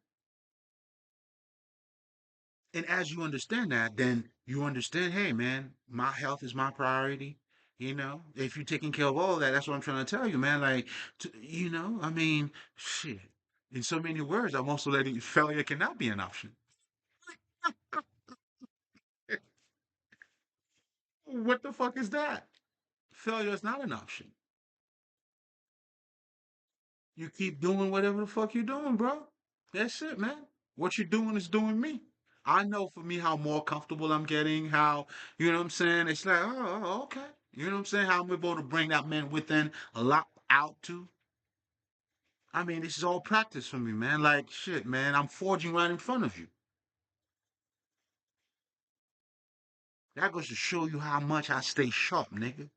And as you understand that, then you understand, hey, man, my health is my priority. If you're taking care of all that, that's what I'm trying to tell you, man. Like, I mean, shit. In so many words, I'm also letting failure cannot be an option. What the fuck is that? Failure is not an option. You keep doing whatever the fuck you're doing, bro. That's it, man. What you're doing is doing me. I know for me how more comfortable I'm getting, how, you know what I'm saying? It's like, oh, okay. You know what I'm saying? How I'm able to bring that man within a lot out too. I mean, this is all practice for me, man. Like shit, man. I'm forging right in front of you. That goes to show you how much I stay sharp, nigga.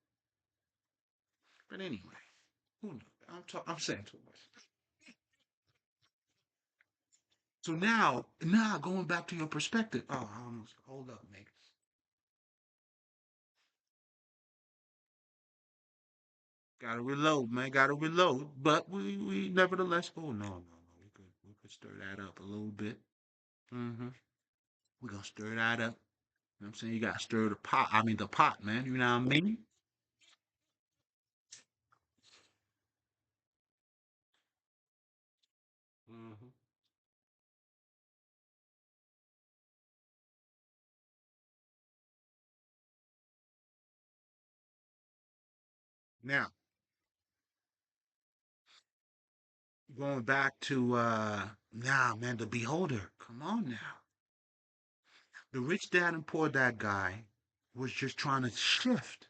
But anyway, who knows? I'm saying too much. So now going back to your perspective. Oh, I almost hold up, nigga. Gotta reload, man. Gotta reload. But we nevertheless. Oh no. We could stir that up a little bit. Mm-hmm. We're gonna stir that up. You know what I'm saying? You gotta stir the pot. I mean the pot, man. You know what I mean? Mm-hmm. Now, going back to now, man, the beholder. Come on now. The rich dad and poor dad guy was just trying to shift.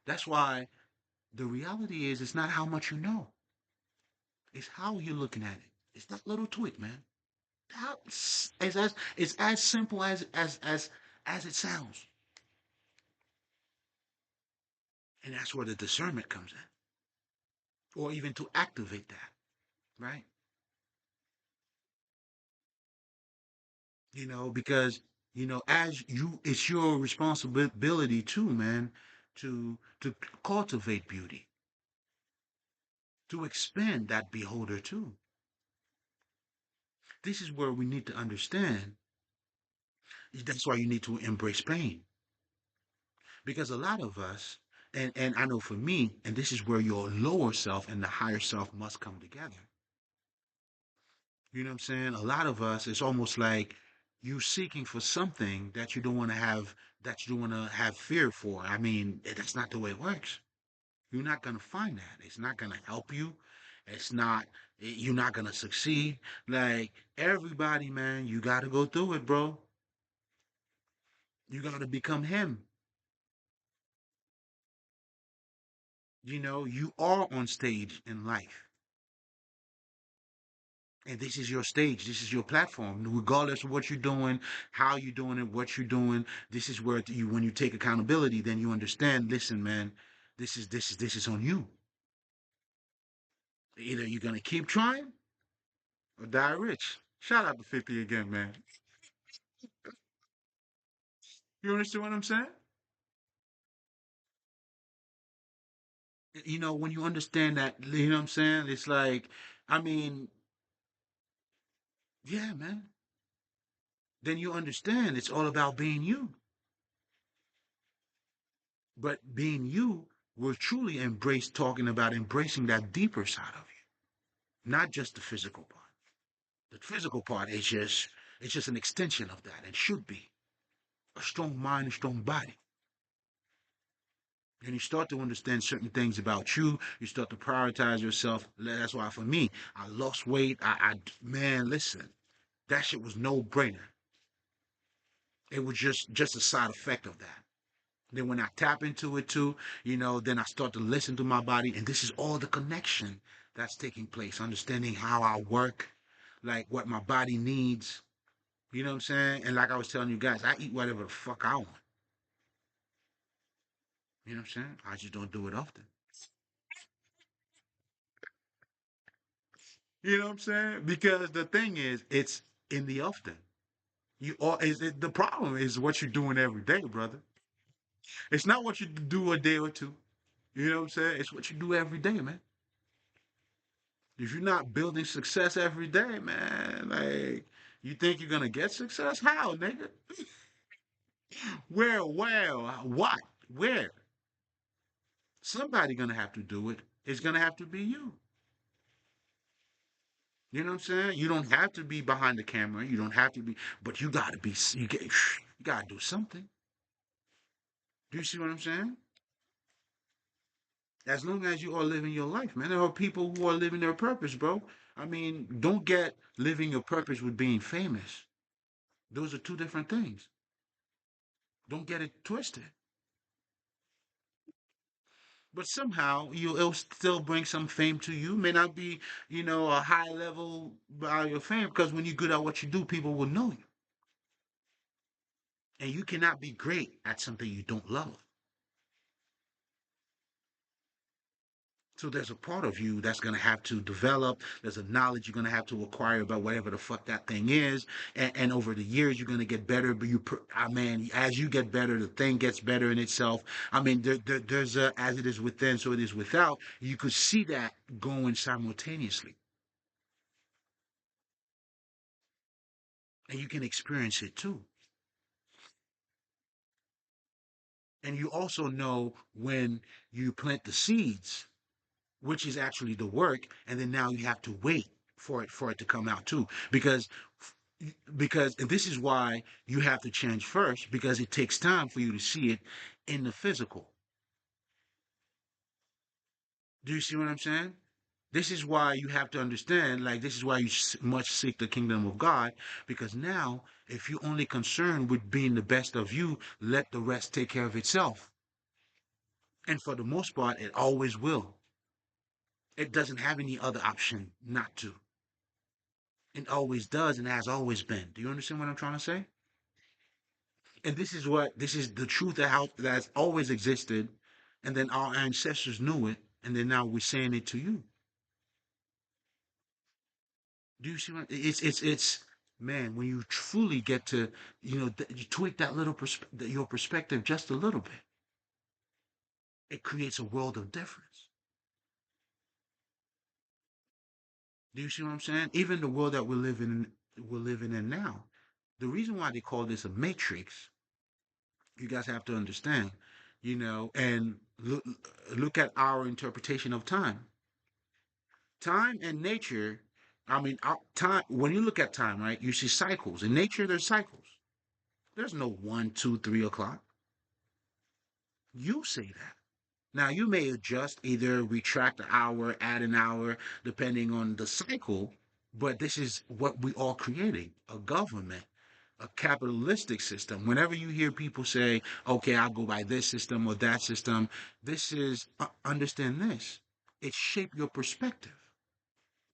That's why the reality is it's not how much you know. It's how you're looking at it. It's that little tweak, man. How, it's as simple as it sounds. And that's where the discernment comes in. Or even to activate that, right? Because as you it's your responsibility too, man, to cultivate beauty, to expand that beholder too. This is where we need to understand. That's why you need to embrace pain. Because a lot of us, and I know for me, and this is where your lower self and the higher self must come together. You know what I'm saying? A lot of us, it's almost like you seeking for something that you don't want to have, that you don't want to have fear for. I mean, that's not the way it works. You're not going to find that. It's not going to help you. It's not, you're not going to succeed. Like everybody, man, you got to go through it, bro. You got to become him. You are on stage in life. And this is your stage. This is your platform. Regardless of what you're doing, how you're doing it, what you're doing, this is where when you take accountability, then you understand. Listen, man, this is on you. Either you're gonna keep trying or die rich. Shout out to 50 again, man. You understand what I'm saying? When you understand that, you know what I'm saying? It's like, I mean, yeah, man. Then you understand it's all about being you. But being you will truly embrace talking about embracing that deeper side of you, not just the physical part. The physical part is just it's just an extension of that. It should be a strong mind, a strong body. And you start to understand certain things about you. You start to prioritize yourself. That's why for me, I lost weight. Man, listen, that shit was no brainer. It was just a side effect of that. Then when I tap into it too, then I start to listen to my body, and this is all the connection that's taking place. Understanding how I work, like what my body needs. You know what I'm saying? And like I was telling you guys, I eat whatever the fuck I want. You know what I'm saying? I just don't do it often. You know what I'm saying? Because the thing is, it's in the often. The problem is what you're doing every day, brother. It's not what you do a day or two. You know what I'm saying? It's what you do every day, man. If you're not building success every day, man, like you think you're gonna get success? How, nigga? Where, what? Where? Somebody gonna have to do it. It's gonna have to be you. You know what I'm saying? You don't have to be behind the camera. You don't have to be, but you gotta be. You gotta do something. Do you see what I'm saying? As long as you are living your life, man. There are people who are living their purpose, bro. I mean, don't get living your purpose with being famous. Those are two different things. Don't get it twisted. But somehow it'll still bring some fame to you. May not be, a high level by your fame, because when you're good at what you do, people will know you. And you cannot be great at something you don't love. So there's a part of you that's going to have to develop. There's a knowledge you're going to have to acquire about whatever the fuck that thing is. And over the years, you're going to get better. But I mean, as you get better, the thing gets better in itself. I mean, there's as it is within, so it is without. You could see that going simultaneously. And you can experience it too. And you also know when you plant the seeds, which is actually the work, and then now you have to wait for it to come out too, because and this is why you have to change first, because it takes time for you to see it in the physical. Do you see what I'm saying? This is why you have to understand, like, this is why you must seek the kingdom of God, because now, if you're only concerned with being the best of you, let the rest take care of itself. And for the most part, it always will. It doesn't have any other option not to. It always does and has always been. Do you understand what I'm trying to say? And this is the truth that's always existed, and then our ancestors knew it, and then now we're saying it to you. Do you see what it's man, when you truly get to, you tweak that little your perspective just a little bit, it creates a world of difference. Do you see what I'm saying? Even the world that we're living in now. The reason why they call this a matrix, you guys have to understand, and look at our interpretation of time. Time and nature, I mean, time, when you look at time, right, you see cycles. In nature, there's cycles. There's no 1, 2, 3 o'clock. You say that. Now, you may adjust, either retract an hour, add an hour, depending on the cycle, but this is what we are creating, a government, a capitalistic system. Whenever you hear people say, okay, I'll go by this system or that system, this is, understand this, it shaped your perspective.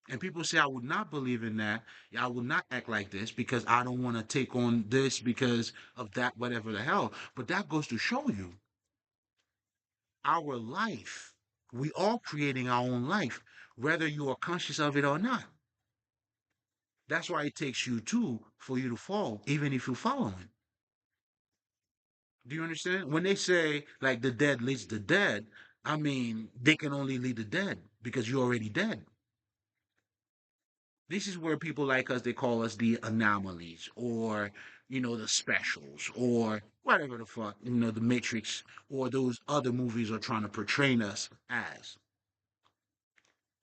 And people say, I would not believe in that. I will not act like this because I don't want to take on this because of that, whatever the hell. But that goes to show you our life. We are creating our own life, whether you are conscious of it or not. That's why it takes you too for you to fall, even if you're following. Do you understand? When they say like the dead leads the dead, I mean, they can only lead the dead because you're already dead. This is where people like us, they call us the anomalies, or, the specials, or whatever the fuck, the Matrix, or those other movies are trying to portray us as.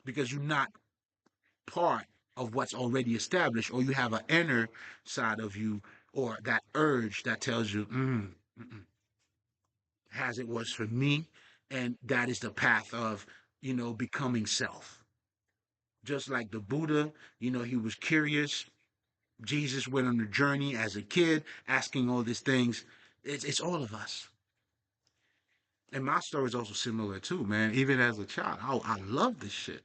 Because you're not part of what's already established, or you have an inner side of you, or that urge that tells you, as it was for me, and that is the path of, becoming self. Just like the Buddha, he was curious. Jesus went on a journey as a kid, asking all these things. It's all of us. And my story is also similar too, man. Even as a child, I love this shit.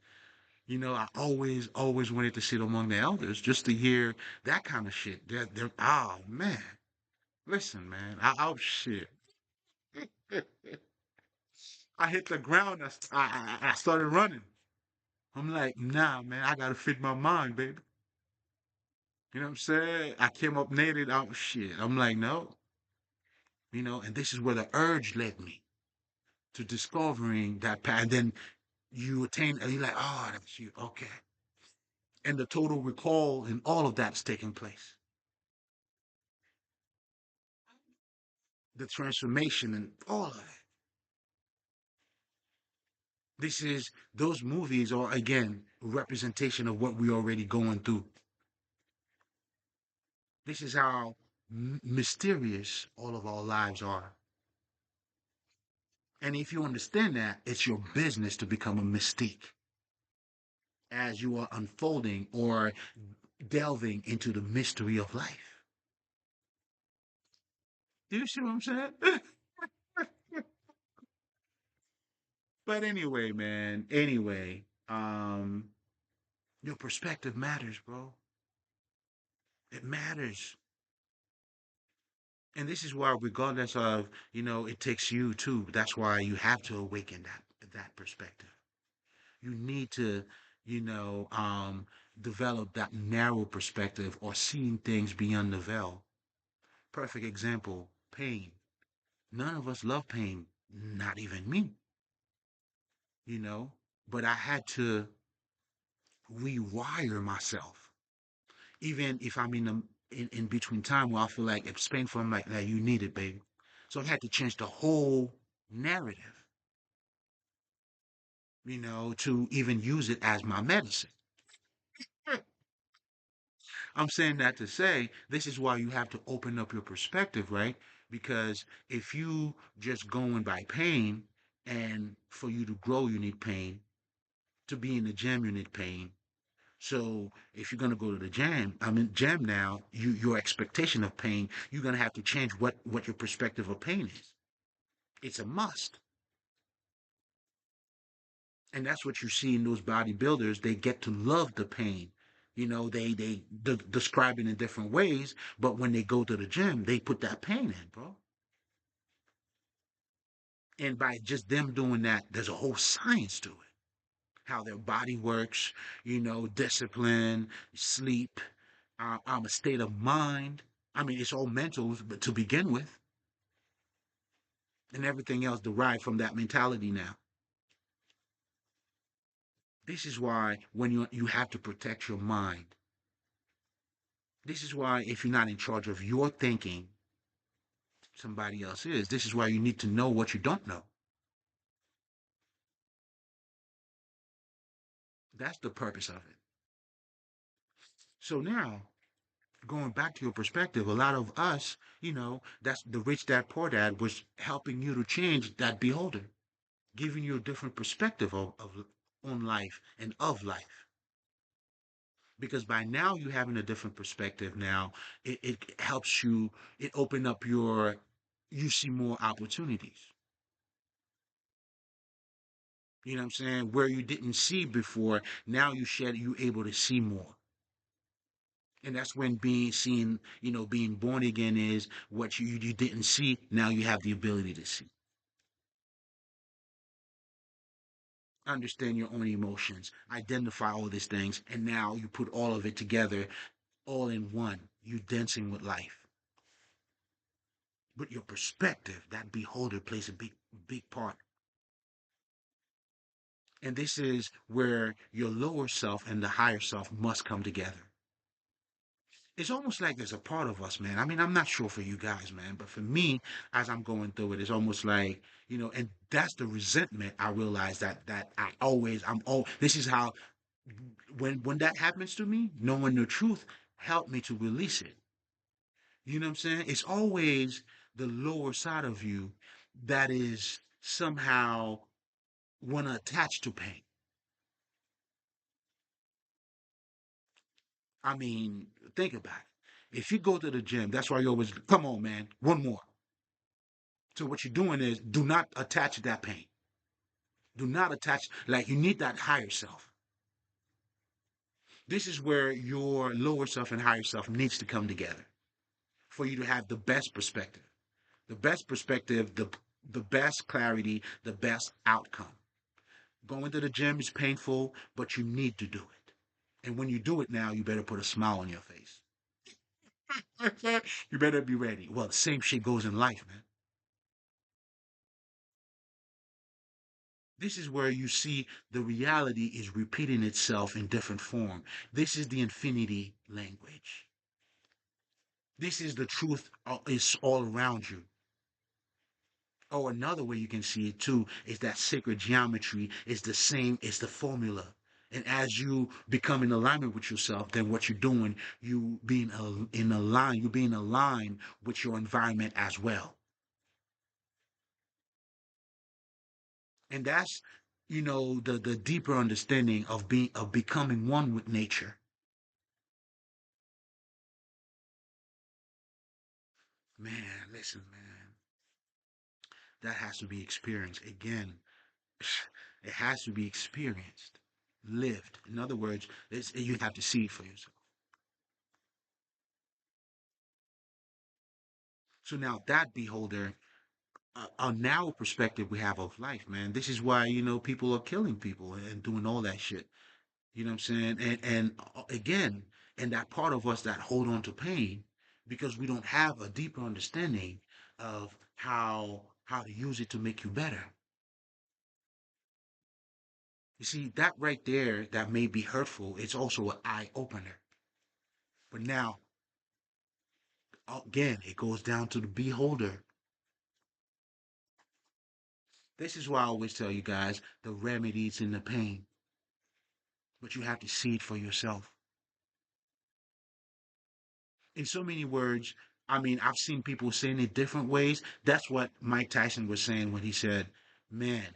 I always wanted to sit among the elders just to hear that kind of shit. Oh man, listen, man. Oh shit. I hit the ground. I started running. I'm like, nah, man. I gotta fit my mind, baby. You know what I'm saying? I came up native. Oh shit. I'm like, no. And this is where the urge led me to discovering that path. And then you attain, and you're like, oh, that's you. Okay. And the total recall and all of that's taking place. The transformation and all of it. Those movies are, again, a representation of what we're already going through. This is how mysterious all of our lives are. And if you understand that, it's your business to become a mystique as you are unfolding or delving into the mystery of life. Do you see what I'm saying? But anyway, man. Anyway, your perspective matters, bro. It matters. And this is why, regardless of, it takes you too. That's why you have to awaken that perspective. You need to, you know, um, develop that narrow perspective or seeing things beyond the veil. Perfect example, pain. None of us love pain, not even me, you know. But I had to rewire myself. Even if I'm in between time where I feel like it's painful, I'm like, nah, you need it, baby. So I had to change the whole narrative, to even use it as my medicine. I'm saying that to say this is why you have to open up your perspective, right? Because if you just going by pain, and for you to grow, you need pain. To be in the gym, you need pain. So if you're gonna go to the gym, gym now, your expectation of pain, you're gonna have to change what your perspective of pain is. It's a must. And that's what you see in those bodybuilders. They get to love the pain. They describe it in different ways, but when they go to the gym, they put that pain in, bro. And by just them doing that, there's a whole science to it. How their body works, discipline, sleep, a state of mind. I mean, it's all mental, but to begin with, and everything else derived from that mentality now. This is why when you have to protect your mind. This is why if you're not in charge of your thinking, somebody else is. This is why you need to know what you don't know. That's the purpose of it. So now, going back to your perspective, a lot of us, that's the rich dad poor dad was helping you to change that beholder, giving you a different perspective of on life and of life. Because by now you having a different perspective now, it helps you, it open up you see more opportunities. You know what I'm saying? Where you didn't see before, now you able to see more. And that's when being born again is what you didn't see, now you have the ability to see. Understand your own emotions, identify all these things, and now you put all of it together, all in one. You dancing with life. But your perspective, that beholder plays a big part. And this is where your lower self and the higher self must come together. It's almost like there's a part of us, man. I mean, I'm not sure for you guys, man, but for me, as I'm going through it, it's almost like, and that's the resentment. I realize that I'm all this is how when that happens to me, knowing the truth helped me to release it. You know what I'm saying? It's always the lower side of you that is somehow wanna attach to pain. I mean, think about it. If you go to the gym, that's why you always come on, man, one more. So what you're doing is do not attach to that pain. Do not attach, like you need that higher self. This is where your lower self and higher self needs to come together for you to have the best perspective. The best perspective, the best clarity, the best outcome. Going to the gym is painful, but you need to do it. And when you do it now, you better put a smile on your face. You better be ready. Well, the same shit goes in life, man. This is where you see the reality is repeating itself in different form. This is the infinity language. This is the truth is all around you. Or another way you can see it too is that sacred geometry is the same as the formula. And as you become in alignment with yourself, then what you're doing, you being aligned with your environment as well. And that's, the deeper understanding of becoming one with nature. Man, listen, man, that has to be experienced again. It has to be experienced, lived. In other words, you have to see it for yourself. So now that beholder, a narrow perspective we have of life, man. This is why, people are killing people and doing all that shit. You know what I'm saying? And again, and that part of us that hold on to pain because we don't have a deeper understanding of how to use it to make you better. You see, that right there, that may be hurtful, it's also an eye opener. But now, again, it goes down to the beholder. This is why I always tell you guys the remedy's in the pain, but you have to see it for yourself. In so many words, I mean, I've seen people saying it different ways. That's what Mike Tyson was saying when he said, "Man,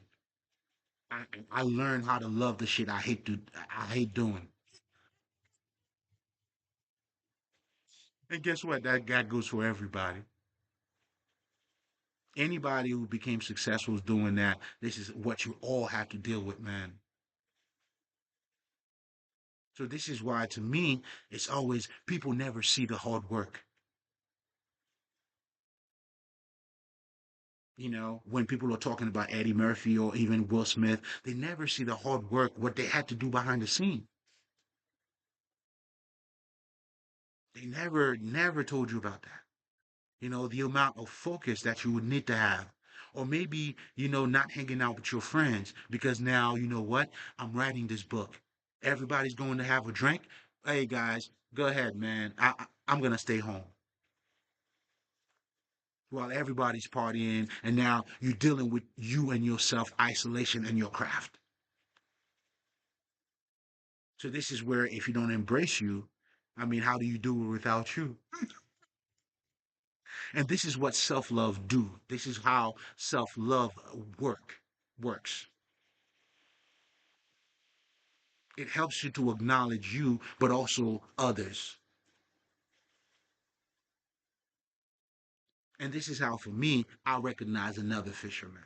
I learned how to love the shit I hate doing." And guess what? That goes for everybody. Anybody who became successful is doing that. This is what you all have to deal with, man. So this is why, to me, it's always people never see the hard work. When people are talking about Eddie Murphy or even Will Smith, they never see the hard work, what they had to do behind the scene. They never told you about that. The amount of focus that you would need to have. Or maybe, not hanging out with your friends because now, you know what? I'm writing this book. Everybody's going to have a drink. Hey, guys, go ahead, man. I'm going to stay home while everybody's partying. And now you're dealing with you and yourself, isolation and your craft. So this is where if you don't embrace you, I mean, how do you do it without you? And this is what self-love do. This is how self-love works. It helps you to acknowledge you, but also others. And this is how, for me, I recognize another fisherman.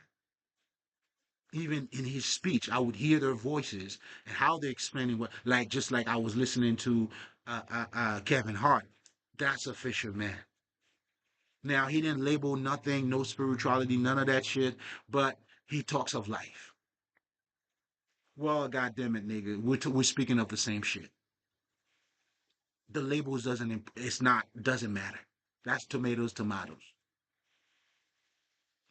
Even in his speech, I would hear their voices and how they're explaining what, like just like I was listening to Kevin Hart. That's a fisherman. Now he didn't label nothing, no spirituality, none of that shit, but he talks of life. Well, goddamn it, nigga, we're speaking of the same shit. The labels it's not doesn't matter. That's tomatoes, tomatoes.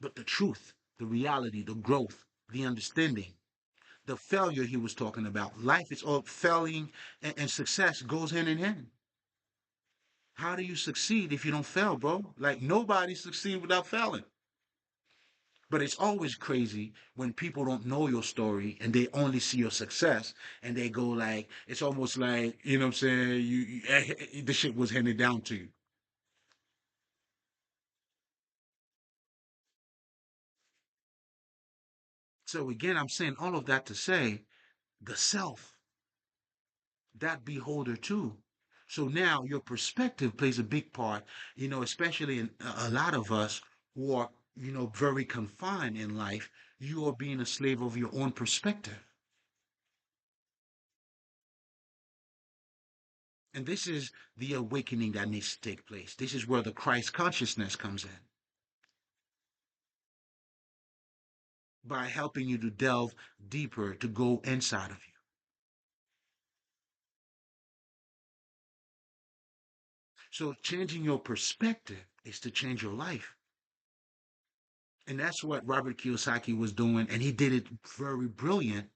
But the truth, the reality, the growth, the understanding, the failure he was talking about. Life is all failing and success goes hand in hand. How do you succeed if you don't fail, bro? Like nobody succeeds without failing. But it's always crazy when people don't know your story and they only see your success and they go like, it's almost like, you know what I'm saying? The shit was handed down to you. So again, I'm saying all of that to say the self, that beholder too. So now your perspective plays a big part, especially in a lot of us who are, very confined in life. You are being a slave of your own perspective. And this is the awakening that needs to take place. This is where the Christ consciousness comes in by helping you to delve deeper, to go inside of you. So changing your perspective is to change your life. And that's what Robert Kiyosaki was doing. And he did it very brilliant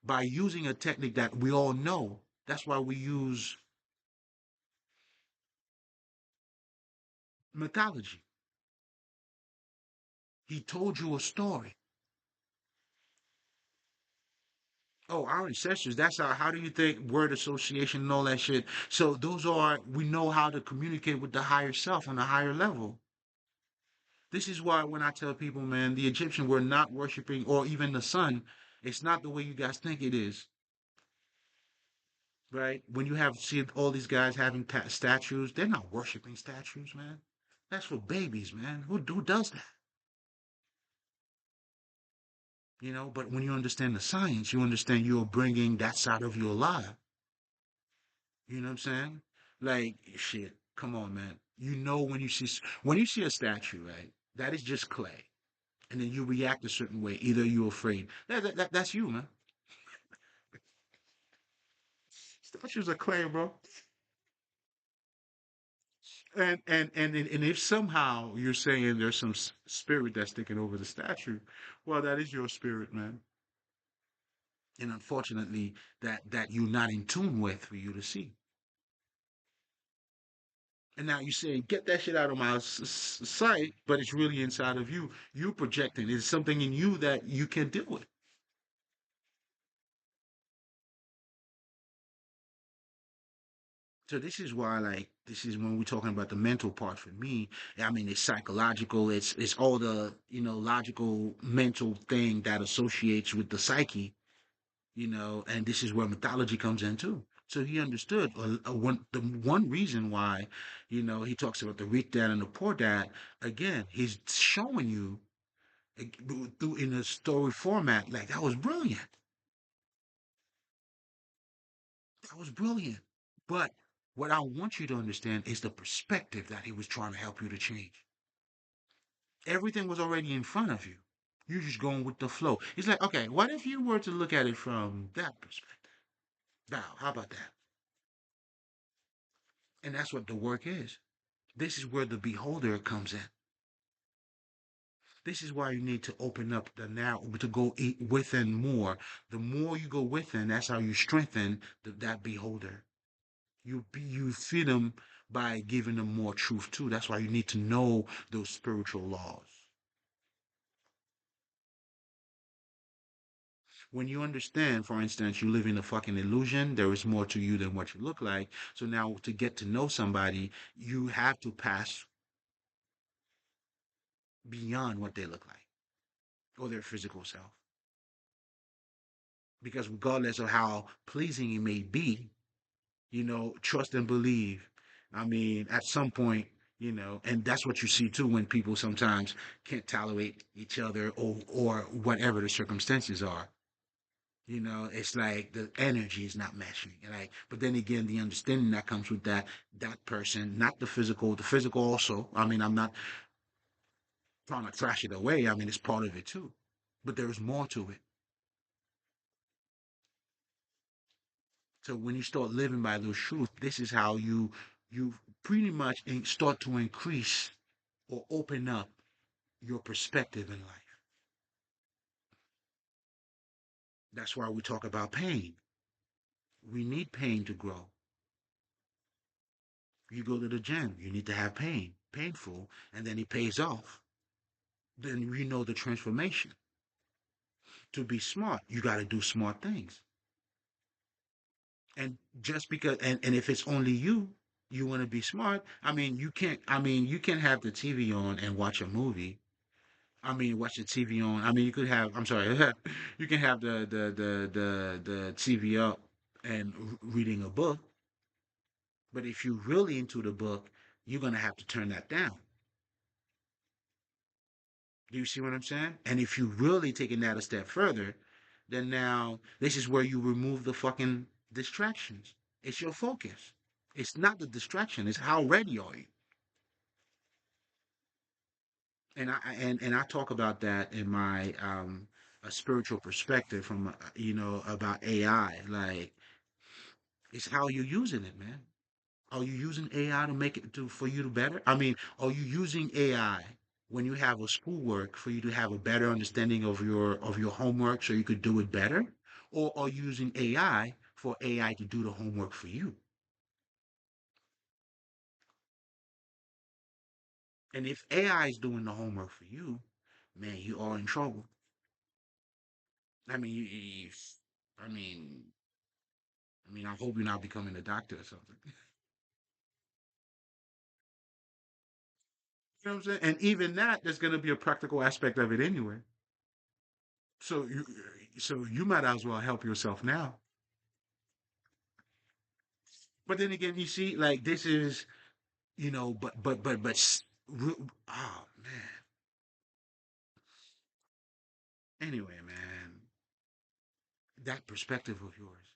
by using a technique that we all know. That's why we use mythology. He told you a story. Oh, our ancestors, that's how do you think word association and all that shit? So we know how to communicate with the higher self on a higher level. This is why when I tell people, man, the Egyptians were not worshiping, or even the sun, it's not the way you guys think it is, right? When you have see all these guys having statues, they're not worshiping statues, man. That's for babies, man. Who does that? But when you understand the science, you understand you're bringing that side of you alive. You know what I'm saying? Like, shit, come on, man. When you see a statue, right? That is just clay, and then you react a certain way. Either you're afraid. That's you, man. Statues are clay, bro. And if somehow you're saying there's some spirit that's taking over the statue, well, that is your spirit, man. And unfortunately, that you're not in tune with for you to see. And now you say, get that shit out of my sight, but it's really inside of you. You projecting. It's something in you that you can deal with. So this is why, like, this is when we're talking about the mental part for me. I mean, it's psychological. It's all the logical mental thing that associates with the psyche. And this is where mythology comes in too. So he understood the one reason why, he talks about the rich dad and the poor dad. Again, he's showing you through in a story format. Like that was brilliant. That was brilliant. But what I want you to understand is the perspective that he was trying to help you to change. Everything was already in front of you. You're just going with the flow. It's like, okay, what if you were to look at it from that perspective? Now, how about that? And that's what the work is. This is where the beholder comes in. This is why you need to open up the now to go within more. The more you go within, that's how you strengthen that beholder. You feed them by giving them more truth too. That's why you need to know those spiritual laws. When you understand, for instance, you live in a fucking illusion, there is more to you than what you look like. So now to get to know somebody, you have to pass beyond what they look like or their physical self. Because regardless of how pleasing it may be, trust and believe. I mean, at some point, and that's what you see too when people sometimes can't tolerate each other or whatever the circumstances are. It's like the energy is not matching. Like, but then again, the understanding that comes with that person, not the physical also. I mean, I'm not trying to thrash it away. I mean, it's part of it too. But there's more to it. So when you start living by those truths, this is how you pretty much start to increase or open up your perspective in life. That's why we talk about pain. We need pain to grow. You go to the gym, you need to have pain, painful, and then it pays off. Then we know the transformation. To be smart, you got to do smart things. And just because, and if it's only you want to be smart. I mean, you can't have the TV on and watch a movie. I mean, watch the TV on. I mean, you could have. I'm sorry. You can have the TV up and reading a book. But if you're really into the book, you're gonna have to turn that down. Do you see what I'm saying? And if you really taking that a step further, then now this is where you remove the fucking distractions. It's your focus. It's not the distraction. It's how ready are you? And I talk about that in my a spiritual perspective from about AI. Like it's how you're using it, man. Are you using AI to make it for you to better? I mean, are you using AI when you have a schoolwork for you to have a better understanding of your homework so you could do it better? Or are you using AI for AI to do the homework for you? And if AI is doing the homework for you, man, you are in trouble. I mean, I mean, I hope you're not becoming a doctor or something. You know what I'm saying? And even that, there's going to be a practical aspect of it anyway. So you might as well help yourself now. But then again, you see, like this is, oh man. Anyway, man. that perspective of yours.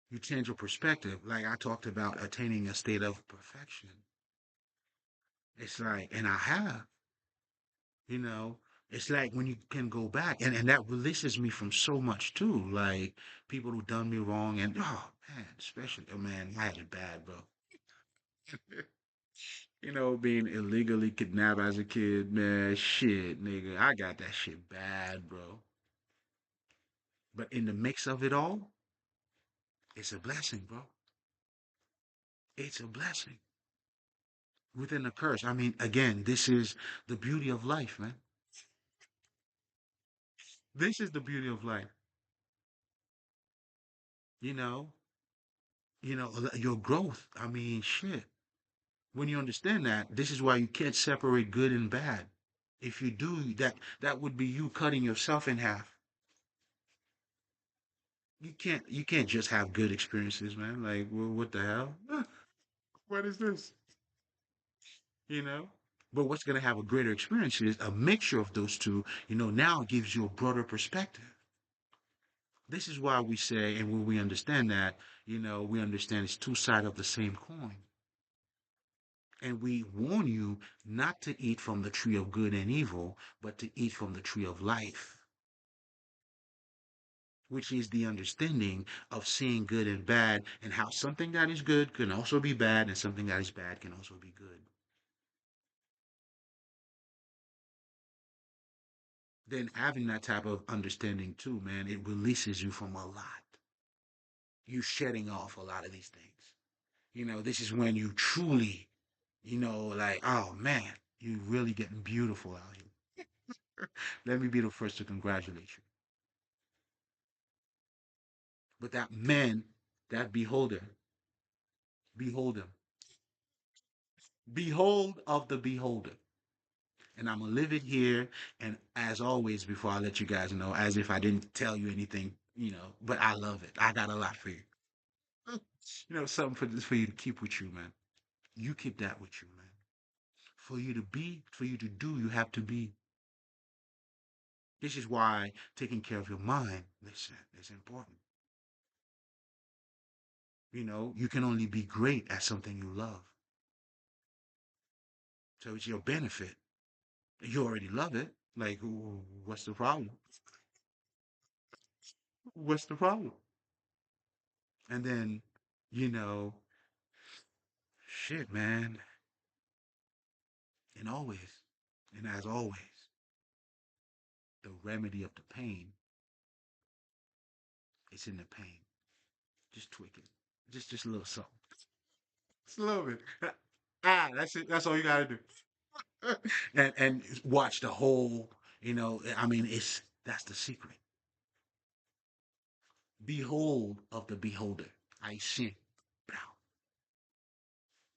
You change your perspective. Like I talked about attaining a state of perfection. It's like, and I have, you know, it's like when you can go back and that releases me from so much too. Like people who done me wrong and oh man, especially oh man, I had it bad, bro. Being illegally kidnapped as a kid, man, shit, nigga, I got that shit bad, bro. But in the mix of it all, it's a blessing, bro. It's a blessing within a curse. I mean, again, this is the beauty of life, man. This is the beauty of life. You know, your growth. I mean, shit. When you understand that, this is why you can't separate good and bad. If you do, that would be you cutting yourself in half. You can't just have good experiences, man. Like, what the hell? What is this? You know? But what's going to have a greater experience is a mixture of those two, now gives you a broader perspective. This is why we say, and when we understand that, we understand it's two sides of the same coin. And we warn you not to eat from the tree of good and evil, but to eat from the tree of life, which is the understanding of seeing good and bad, and how something that is good can also be bad, and something that is bad can also be good. Then having that type of understanding too, man, it releases you from a lot. You shedding off a lot of these things. This is when you truly, like, oh man, you really getting beautiful out here. Let me be the first to congratulate you. But that man, that beholder, behold him. Behold of the beholder. And I'm gonna live it here. And as always, before I let you guys know, as if I didn't tell you anything, but I love it. I got a lot for you. Something for you to keep with you, man. You keep that with you, man. For you to be, for you to do, you have to be. This is why taking care of your mind, listen, is important. You can only be great at something you love. So it's your benefit. You already love it. Like, what's the problem? What's the problem? And then, you know, shit, man. And always, and as always, the remedy of the pain is in the pain. Just tweak it. Just a little something. Just a little bit. That's it. That's all you gotta do. And watch the whole, I mean, that's the secret. Behold of the beholder. I see.